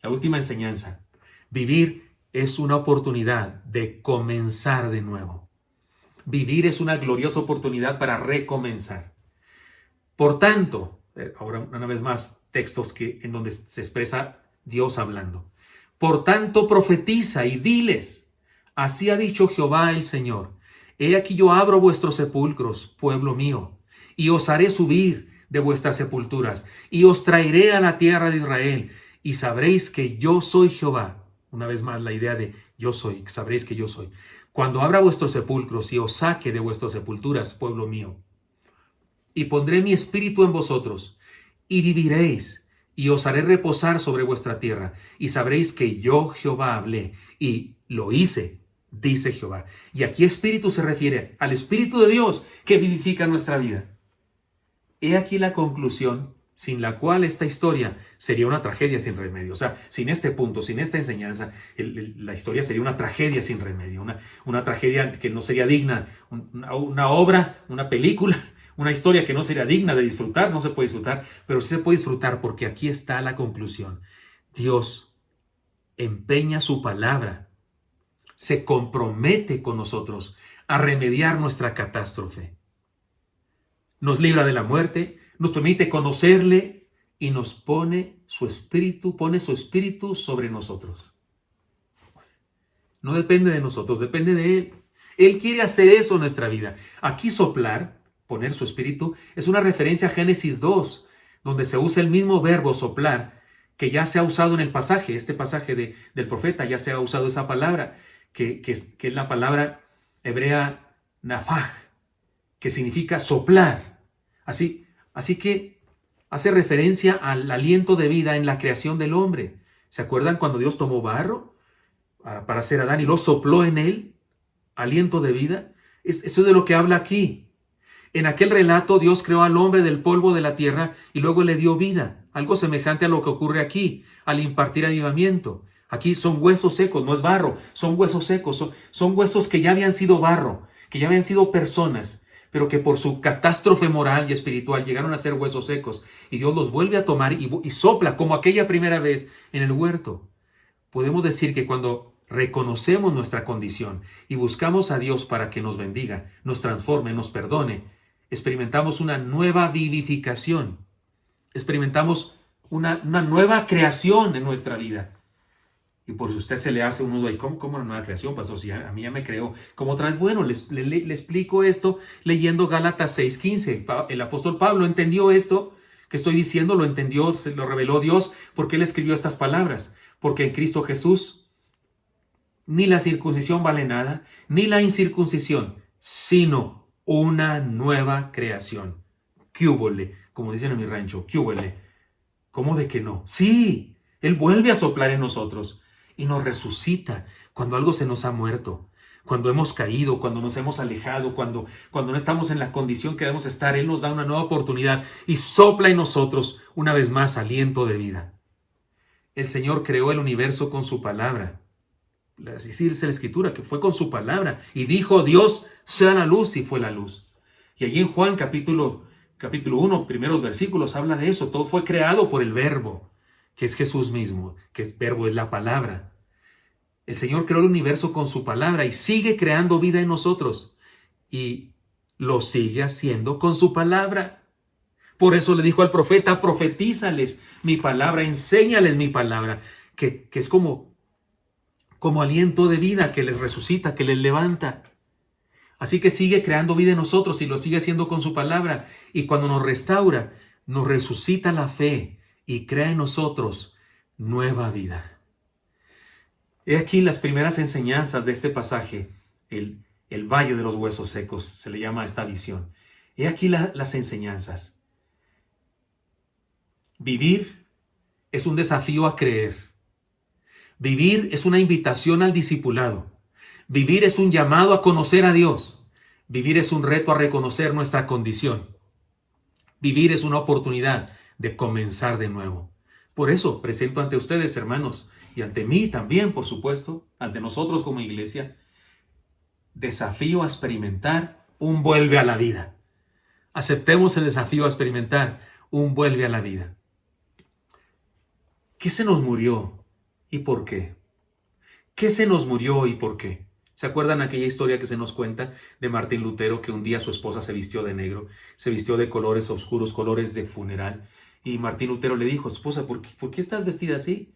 la última enseñanza. Vivir es una oportunidad de comenzar de nuevo. Vivir es una gloriosa oportunidad para recomenzar. Por tanto, ahora una vez más textos en donde se expresa Dios hablando. Por tanto, profetiza y diles, así ha dicho Jehová el Señor, he aquí yo abro vuestros sepulcros, pueblo mío, y os haré subir de vuestras sepulturas, y os traeré a la tierra de Israel, y sabréis que yo soy Jehová. Una vez más la idea de yo soy, sabréis que yo soy. Cuando abra vuestros sepulcros y os saque de vuestras sepulturas, pueblo mío, y pondré mi espíritu en vosotros, y viviréis, y os haré reposar sobre vuestra tierra, y sabréis que yo Jehová hablé, y lo hice, dice Jehová. Y aquí espíritu se refiere al Espíritu de Dios que vivifica nuestra vida. He aquí la conclusión, sin la cual esta historia sería una tragedia sin remedio. O sea, sin este punto, sin esta enseñanza, la historia sería una tragedia sin remedio, una tragedia que no sería digna, una obra, una película, una historia que no sería digna de disfrutar, no se puede disfrutar, pero sí se puede disfrutar porque aquí está la conclusión. Dios empeña su palabra, se compromete con nosotros a remediar nuestra catástrofe. Nos libra de la muerte, nos permite conocerle y nos pone su espíritu sobre nosotros. No depende de nosotros, depende de Él. Él quiere hacer eso en nuestra vida. Aquí soplar, poner su espíritu, es una referencia a Génesis 2, donde se usa el mismo verbo soplar que ya se ha usado en el pasaje. Este pasaje del profeta ya se ha usado esa palabra, que es la palabra hebrea nafaj, que significa soplar. Así que hace referencia al aliento de vida en la creación del hombre. ¿Se acuerdan cuando Dios tomó barro para hacer a Adán y lo sopló en él? Aliento de vida. Eso es de lo que habla aquí. En aquel relato Dios creó al hombre del polvo de la tierra y luego le dio vida. Algo semejante a lo que ocurre aquí al impartir avivamiento. Aquí son huesos secos, no es barro, son huesos secos, son huesos que ya habían sido barro, que ya habían sido personas, pero que por su catástrofe moral y espiritual llegaron a ser huesos secos. Y Dios los vuelve a tomar y sopla como aquella primera vez en el huerto. Podemos decir que cuando reconocemos nuestra condición y buscamos a Dios para que nos bendiga, nos transforme, nos perdone, experimentamos una nueva vivificación. experimentamos una nueva creación en nuestra vida. Y por si usted se le hace uno, ¿cómo una nueva creación, pastor? Si a mí ya me creó. Como otra vez, bueno, le explico esto leyendo Gálatas 6:15. El apóstol Pablo entendió esto que estoy diciendo, lo entendió, se lo reveló Dios, porque él escribió estas palabras. Porque en Cristo Jesús ni la circuncisión vale nada, ni la incircuncisión, sino una nueva creación. ¿Qué húbole? Como dicen en mi rancho, ¿qué húbole? ¿Cómo de que no? Sí, Él vuelve a soplar en nosotros y nos resucita cuando algo se nos ha muerto, cuando hemos caído, cuando nos hemos alejado, cuando no estamos en la condición que debemos estar. Él nos da una nueva oportunidad y sopla en nosotros una vez más aliento de vida. El Señor creó el universo con su palabra. Así dice la Escritura, que fue con su palabra. Y dijo Dios, sea la luz, y fue la luz. Y allí en Juan capítulo 1, primeros versículos, habla de eso. Todo fue creado por el Verbo, que es Jesús mismo, que el Verbo es la palabra. El Señor creó el universo con su palabra y sigue creando vida en nosotros. Y lo sigue haciendo con su palabra. Por eso le dijo al profeta, profetízales mi palabra, enséñales mi palabra, que es como aliento de vida, que les resucita, que les levanta. Así que sigue creando vida en nosotros y lo sigue haciendo con su palabra. Y cuando nos restaura, nos resucita la fe y crea en nosotros nueva vida. He aquí las primeras enseñanzas de este pasaje, el valle de los huesos secos, se le llama a esta visión. He aquí las enseñanzas. Vivir es un desafío a creer. Vivir es una invitación al discipulado. Vivir es un llamado a conocer a Dios. Vivir es un reto a reconocer nuestra condición. Vivir es una oportunidad de comenzar de nuevo. Por eso presento ante ustedes, hermanos, y ante mí también, por supuesto, ante nosotros como iglesia, desafío a experimentar un vuelve a la vida. Aceptemos el desafío a experimentar un vuelve a la vida. ¿Qué se nos murió y por qué? ¿Qué se nos murió y por qué? ¿Se acuerdan aquella historia que se nos cuenta de Martín Lutero, que un día su esposa se vistió de negro, se vistió de colores oscuros, colores de funeral? Y Martín Lutero le dijo, esposa, ¿por qué estás vestida así?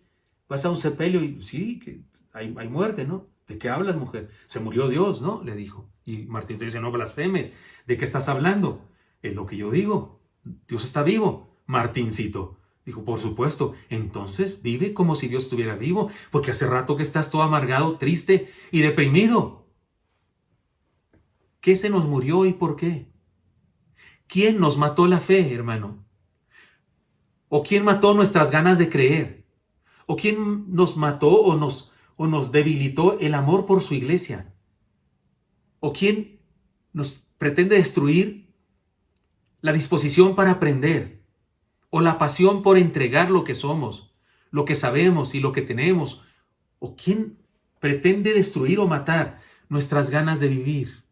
¿Vas a un sepelio? Y sí, que hay muerte, ¿no? ¿De qué hablas, mujer? Se murió Dios, ¿no? Le dijo. Y Martín Lutero dice, no blasfemes. ¿De qué estás hablando? Es lo que yo digo. Dios está vivo. Martincito dijo, por supuesto. Entonces vive como si Dios estuviera vivo, porque hace rato que estás todo amargado, triste y deprimido. ¿Qué se nos murió y por qué? ¿Quién nos mató la fe, hermano? ¿O quién mató nuestras ganas de creer? ¿O quién nos mató o nos debilitó el amor por su iglesia? ¿O quién nos pretende destruir la disposición para aprender? ¿O la pasión por entregar lo que somos, lo que sabemos y lo que tenemos? ¿O quién pretende destruir o matar nuestras ganas de vivir?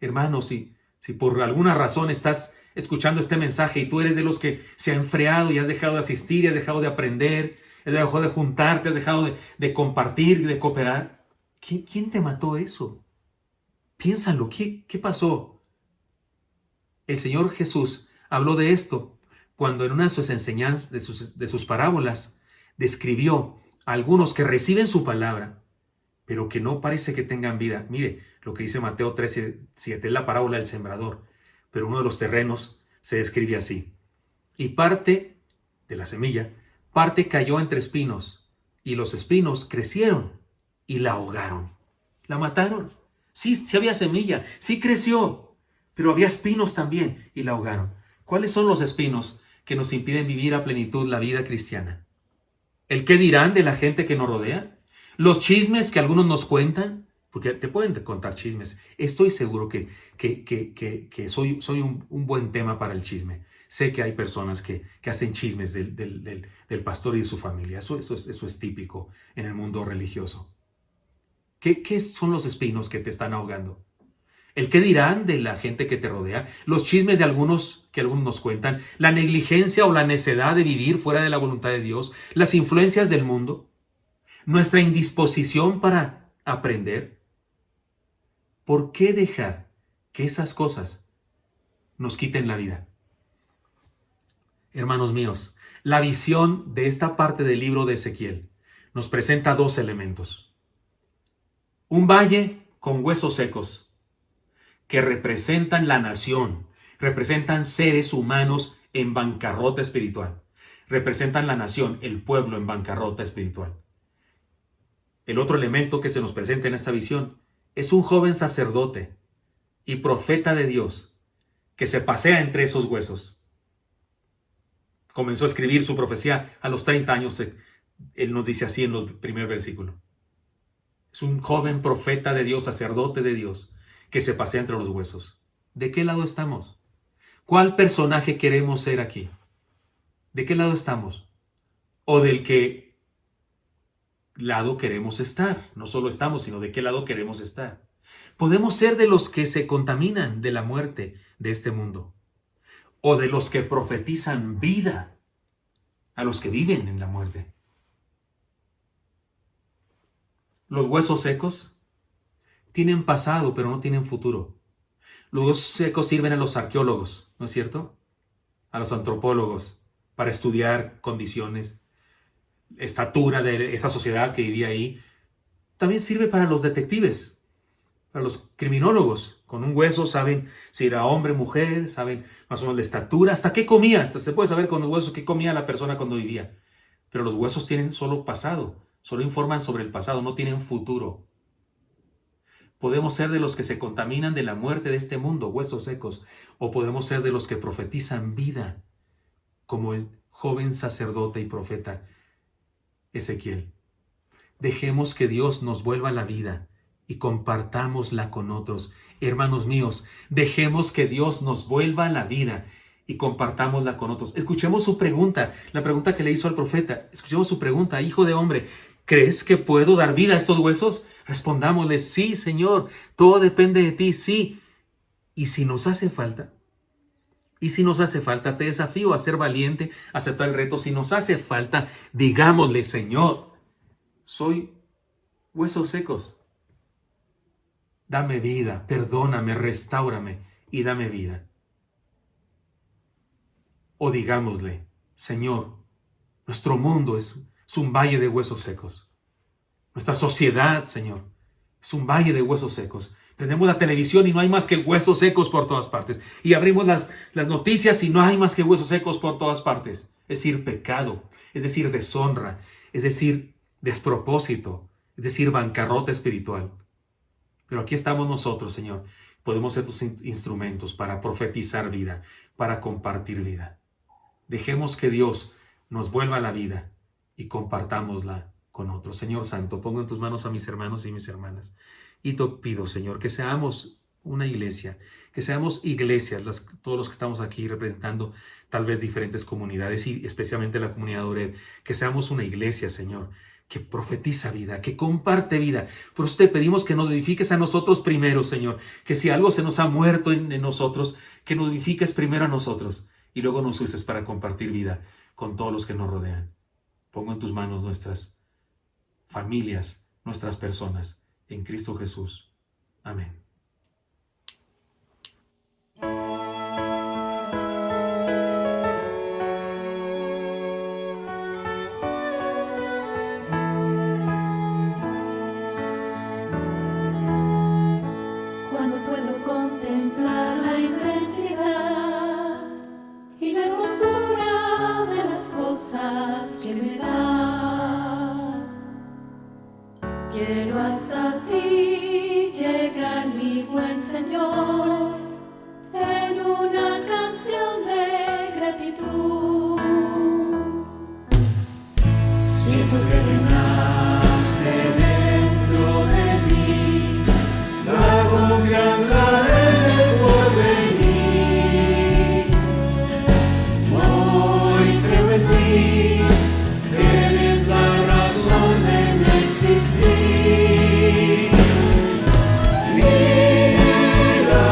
Hermanos, si por alguna razón estás escuchando este mensaje y tú eres de los que se ha enfriado y has dejado de asistir y has dejado de aprender, has dejado de juntarte, has dejado de compartir, de cooperar, ¿quién te mató eso? Piénsalo, ¿qué pasó? El Señor Jesús habló de esto cuando en una de sus enseñanzas, de sus parábolas, describió a algunos que reciben su palabra, pero que no parece que tengan vida. Mire lo que dice Mateo 13:7, es la parábola del sembrador. Pero uno de los terrenos se describe así. Y parte de la semilla, parte cayó entre espinos, y los espinos crecieron y la ahogaron. La mataron. Sí había semilla, sí creció, pero había espinos también y la ahogaron. ¿Cuáles son los espinos que nos impiden vivir a plenitud la vida cristiana? ¿El qué dirán de la gente que nos rodea? ¿Los chismes que algunos nos cuentan? Porque te pueden contar chismes. Estoy seguro que soy un buen tema para el chisme. Sé que hay personas que hacen chismes del pastor y de su familia. Eso es típico en el mundo religioso. ¿Qué son los espinos que te están ahogando? ¿El qué dirán de la gente que te rodea? ¿Los chismes de algunos que algunos nos cuentan? ¿La negligencia o la necedad de vivir fuera de la voluntad de Dios? ¿Las influencias del mundo? ¿Nuestra indisposición para aprender? ¿Por qué dejar que esas cosas nos quiten la vida. Hermanos míos, la visión de esta parte del libro de Ezequiel nos presenta dos elementos. Un valle con huesos secos que representan la nación, representan seres humanos en bancarrota espiritual, representan la nación, el pueblo en bancarrota espiritual. El otro elemento que se nos presenta en esta visión es un joven sacerdote y profeta de Dios que se pasea entre esos huesos. Comenzó a escribir su profecía a los 30 años. Él nos dice así en el primer versículo. Es un joven profeta de Dios, sacerdote de Dios, que se pasea entre los huesos. ¿De qué lado estamos? ¿Cuál personaje queremos ser aquí? ¿De qué lado estamos? ¿O del qué lado queremos estar? No solo estamos, sino de qué lado queremos estar. Podemos ser de los que se contaminan de la muerte de este mundo, o de los que profetizan vida a los que viven en la muerte. Los huesos secos tienen pasado, pero no tienen futuro. Los huesos secos sirven a los arqueólogos, ¿no es cierto? A los antropólogos, para estudiar condiciones, estatura de esa sociedad que vivía ahí. También sirve para los detectives, para los criminólogos. Con un hueso saben si era hombre, mujer, saben más o menos la estatura, hasta qué comía. Hasta se puede saber con los huesos qué comía la persona cuando vivía. Pero los huesos tienen solo pasado, solo informan sobre el pasado, no tienen futuro. Podemos ser de los que se contaminan de la muerte de este mundo, huesos secos, o podemos ser de los que profetizan vida, como el joven sacerdote y profeta Ezequiel. Dejemos que Dios nos vuelva la vida y compartámosla con otros. Hermanos míos, dejemos que Dios nos vuelva la vida y compartámosla con otros. Escuchemos su pregunta, la pregunta que le hizo al profeta. Escuchemos su pregunta: hijo de hombre, ¿crees que puedo dar vida a estos huesos? Respondámosle: sí, Señor, todo depende de ti, sí. ¿Y si nos hace falta? Y si nos hace falta, te desafío a ser valiente, a aceptar el reto. Si nos hace falta, digámosle: Señor, soy huesos secos. Dame vida, perdóname, restáurame y dame vida. O digámosle: Señor, nuestro mundo es un valle de huesos secos. Nuestra sociedad, Señor, es un valle de huesos secos. Prendemos la televisión y no hay más que huesos secos por todas partes. Y abrimos las noticias y no hay más que huesos secos por todas partes. Es decir, pecado, es decir, deshonra, es decir, despropósito, es decir, bancarrota espiritual. Pero aquí estamos nosotros, Señor. Podemos ser tus instrumentos para profetizar vida, para compartir vida. Dejemos que Dios nos vuelva la vida y compartámosla con otros. Señor Santo, pongo en tus manos a mis hermanos y mis hermanas. Y te pido, Señor, que seamos una iglesia, que seamos iglesias, todos los que estamos aquí representando tal vez diferentes comunidades y especialmente la comunidad de Oreb, que seamos una iglesia, Señor, que profetiza vida, que comparte vida. Por eso te pedimos que nos edifiques a nosotros primero, Señor, que si algo se nos ha muerto en nosotros, que nos edifiques primero a nosotros y luego nos uses para compartir vida con todos los que nos rodean. Pongo en tus manos nuestras familias, nuestras personas, en Cristo Jesús. Amén. Cuando puedo contemplar la inmensidad y la hermosura de las cosas que me das, quiero hasta ti llegar, mi buen Señor, en una canción de gratitud. Siento que renace dentro de mí la confianza en el porvenir. Hoy creo en ti, eres la razón de mi existir. Mira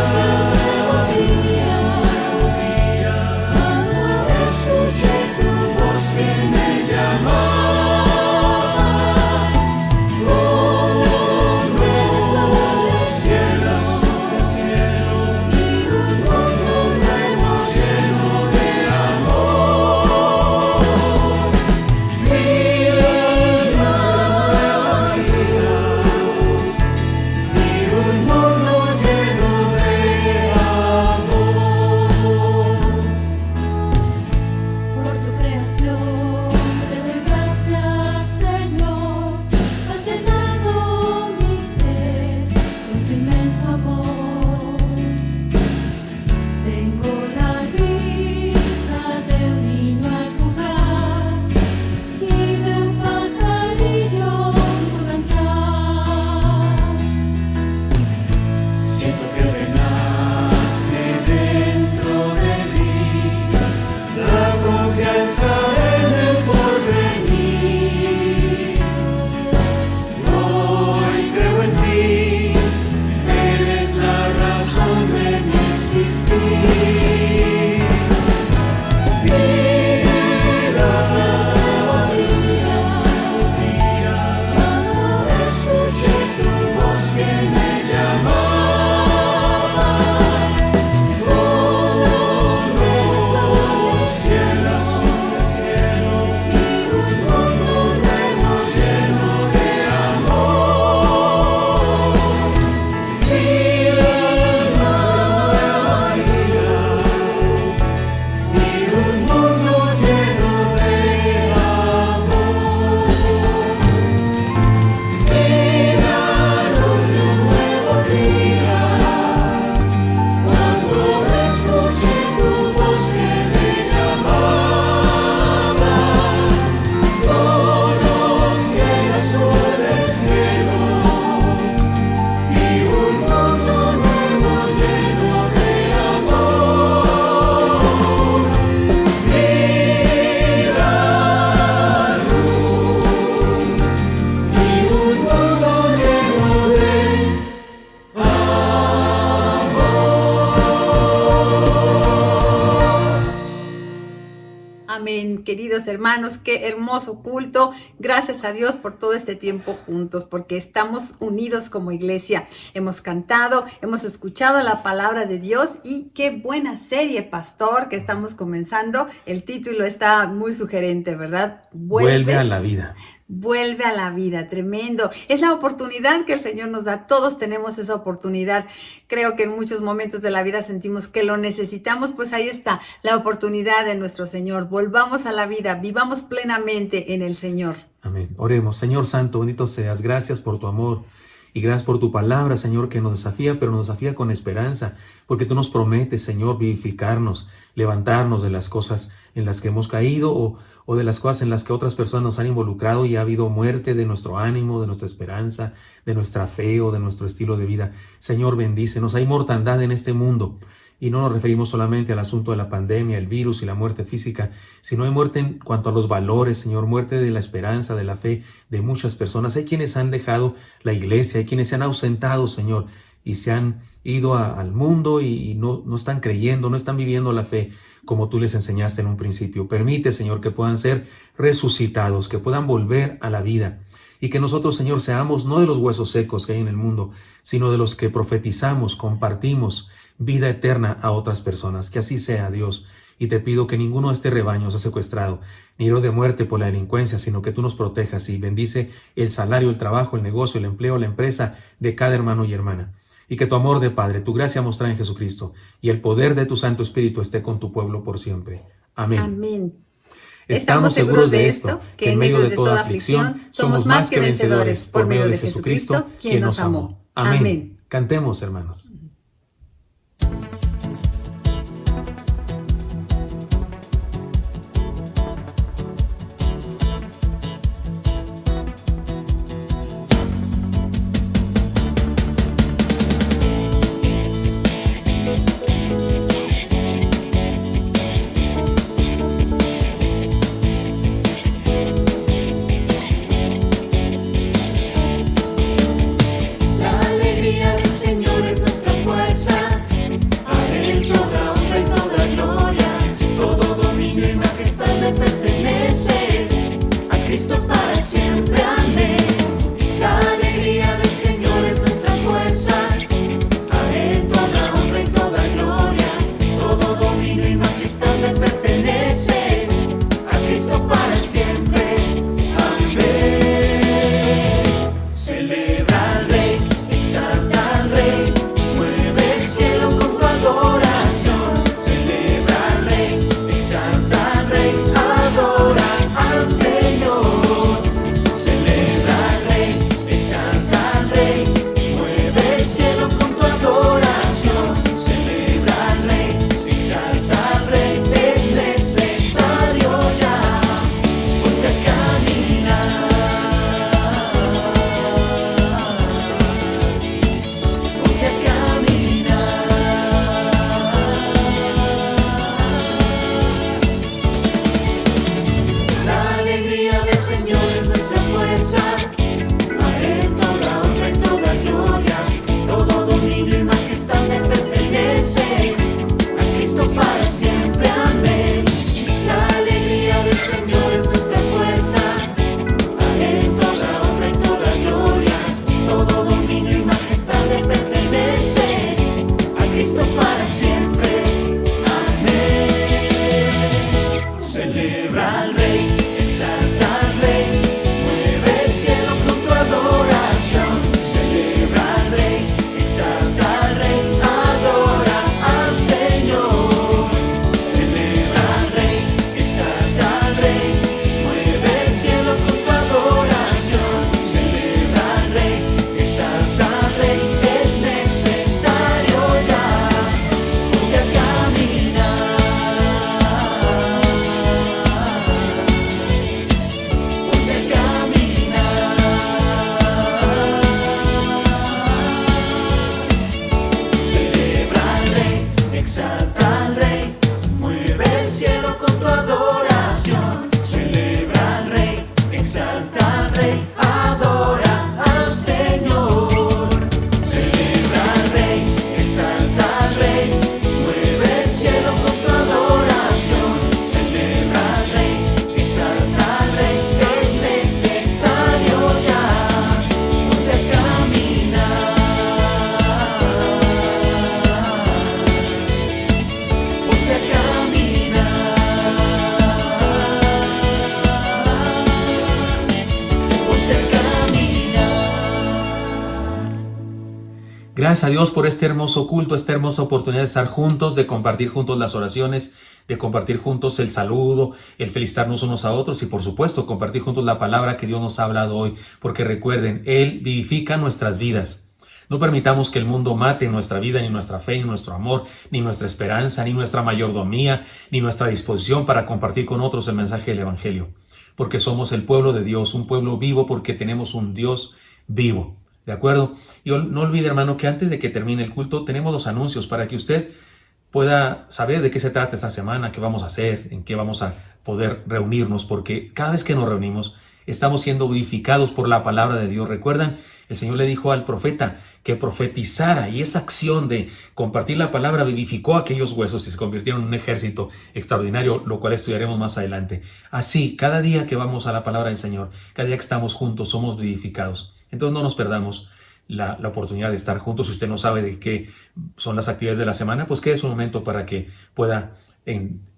queridos hermanos, qué hermoso culto. Gracias a Dios por todo este tiempo juntos, porque estamos unidos como iglesia. Hemos cantado, hemos escuchado la palabra de Dios y qué buena serie, pastor, que estamos comenzando. El título está muy sugerente, ¿verdad? Vuelve a la vida. Vuelve a la vida, tremendo. Es la oportunidad que el Señor nos da. Todos tenemos esa oportunidad. Creo que en muchos momentos de la vida sentimos que lo necesitamos, pues ahí está la oportunidad de nuestro Señor. Volvamos a la vida, vivamos plenamente en el Señor. Amén. Oremos. Señor Santo, bendito seas. Gracias por tu amor. Y gracias por tu palabra, Señor, que nos desafía, pero nos desafía con esperanza, porque tú nos prometes, Señor, vivificarnos, levantarnos de las cosas en las que hemos caído o de las cosas en las que otras personas nos han involucrado y ha habido muerte de nuestro ánimo, de nuestra esperanza, de nuestra fe o de nuestro estilo de vida. Señor, bendícenos. Hay mortandad en este mundo. Y no nos referimos solamente al asunto de la pandemia, el virus y la muerte física, sino hay muerte en cuanto a los valores, Señor, muerte de la esperanza, de la fe de muchas personas. Hay quienes han dejado la iglesia, hay quienes se han ausentado, Señor, y se han ido al mundo y no están creyendo, no están viviendo la fe como tú les enseñaste en un principio. Permite, Señor, que puedan ser resucitados, que puedan volver a la vida. Y que nosotros, Señor, seamos no de los huesos secos que hay en el mundo, sino de los que profetizamos, compartimos vida eterna a otras personas. Que así sea, Dios. Y te pido que ninguno de este rebaño sea secuestrado, ni herido de muerte por la delincuencia, sino que tú nos protejas y bendice el salario, el trabajo, el negocio, el empleo, la empresa de cada hermano y hermana. Y que tu amor de Padre, tu gracia mostrada en Jesucristo y el poder de tu Santo Espíritu esté con tu pueblo por siempre. Amén. Amén. Estamos seguros de esto, que en medio de toda aflicción somos más que vencedores por medio de Jesucristo, quien nos amó. Amén. Cantemos, hermanos. La alegría del Señor es nuestra Gracias a Dios por este hermoso culto, esta hermosa oportunidad de estar juntos, de compartir juntos las oraciones, de compartir juntos el saludo, el felicitarnos unos a otros y por supuesto compartir juntos la palabra que Dios nos ha hablado hoy, porque recuerden, Él vivifica nuestras vidas. No permitamos que el mundo mate nuestra vida, ni nuestra fe, ni nuestro amor, ni nuestra esperanza, ni nuestra mayordomía, ni nuestra disposición para compartir con otros el mensaje del Evangelio. Porque somos el pueblo de Dios, un pueblo vivo porque tenemos un Dios vivo. ¿De acuerdo? Y no olvide, hermano, que antes de que termine el culto tenemos los anuncios para que usted pueda saber de qué se trata esta semana, qué vamos a hacer, en qué vamos a poder reunirnos, porque cada vez que nos reunimos estamos siendo vivificados por la palabra de Dios. ¿Recuerdan? El Señor le dijo al profeta que profetizara y esa acción de compartir la palabra vivificó aquellos huesos y se convirtieron en un ejército extraordinario, lo cual estudiaremos más adelante. Así, cada día que vamos a la palabra del Señor, cada día que estamos juntos, somos vivificados. Entonces no nos perdamos la oportunidad de estar juntos. Si usted no sabe de qué son las actividades de la semana, pues quede un momento para que pueda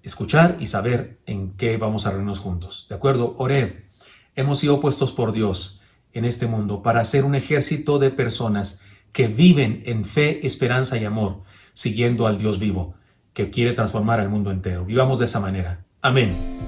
escuchar y saber en qué vamos a reunirnos juntos. ¿De acuerdo? Oré. Hemos sido puestos por Dios en este mundo para ser un ejército de personas que viven en fe, esperanza y amor, siguiendo al Dios vivo, que quiere transformar al mundo entero. Vivamos de esa manera. Amén.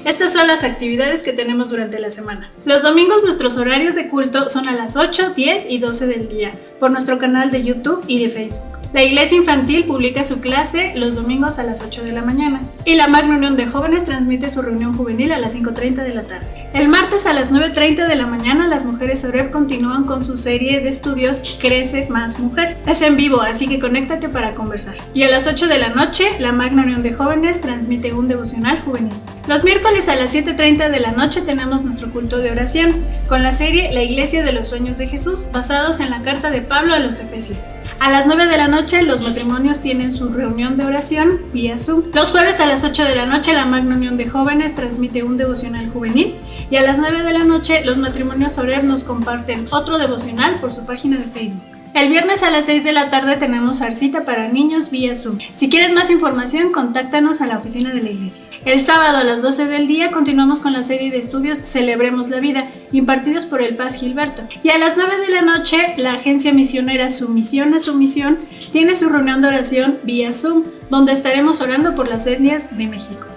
Estas son las actividades que tenemos durante la semana. Los domingos nuestros horarios de culto son a las 8, 10 y 12 del día, por nuestro canal de YouTube y de Facebook. La Iglesia Infantil publica su clase los domingos a las 8 de la mañana y la Magna Unión de Jóvenes transmite su reunión juvenil a las 5:30 de la tarde. El martes a las 9:30 de la mañana las mujeres Oreb continúan con su serie de estudios Crece Más Mujer. Es en vivo, así que conéctate para conversar. Y a las 8 de la noche la Magna Unión de Jóvenes transmite un devocional juvenil. Los miércoles a las 7:30 de la noche tenemos nuestro culto de oración con la serie La Iglesia de los Sueños de Jesús, basados en la carta de Pablo a los Efesios. A las 9 de la noche los matrimonios tienen su reunión de oración vía Zoom. Los jueves a las 8 de la noche la Magna Unión de Jóvenes transmite un devocional juvenil y a las 9 de la noche los matrimonios Oreb nos comparten otro devocional por su página de Facebook. El viernes a las 6 de la tarde tenemos Arcita para niños vía Zoom. Si quieres más información, contáctanos a la oficina de la iglesia. El sábado a las 12 del día continuamos con la serie de estudios Celebremos la Vida, impartidos por el Paz Gilberto. Y a las 9 de la noche, la agencia misionera Su Misión es Su Misión tiene su reunión de oración vía Zoom, donde estaremos orando por las etnias de México.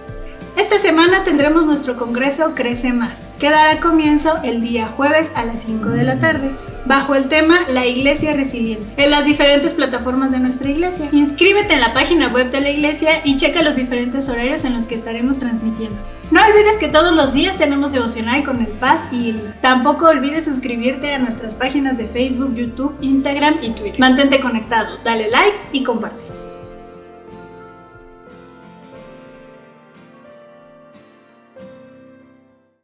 Esta semana tendremos nuestro congreso Crece Más, que dará comienzo el día jueves a las 5 de la tarde, bajo el tema La Iglesia Resiliente, en las diferentes plataformas de nuestra iglesia. Inscríbete en la página web de la iglesia y checa los diferentes horarios en los que estaremos transmitiendo. No olvides que todos los días tenemos devocional con el Paz y tampoco olvides suscribirte a nuestras páginas de Facebook, YouTube, Instagram y Twitter. Mantente conectado, dale like y comparte.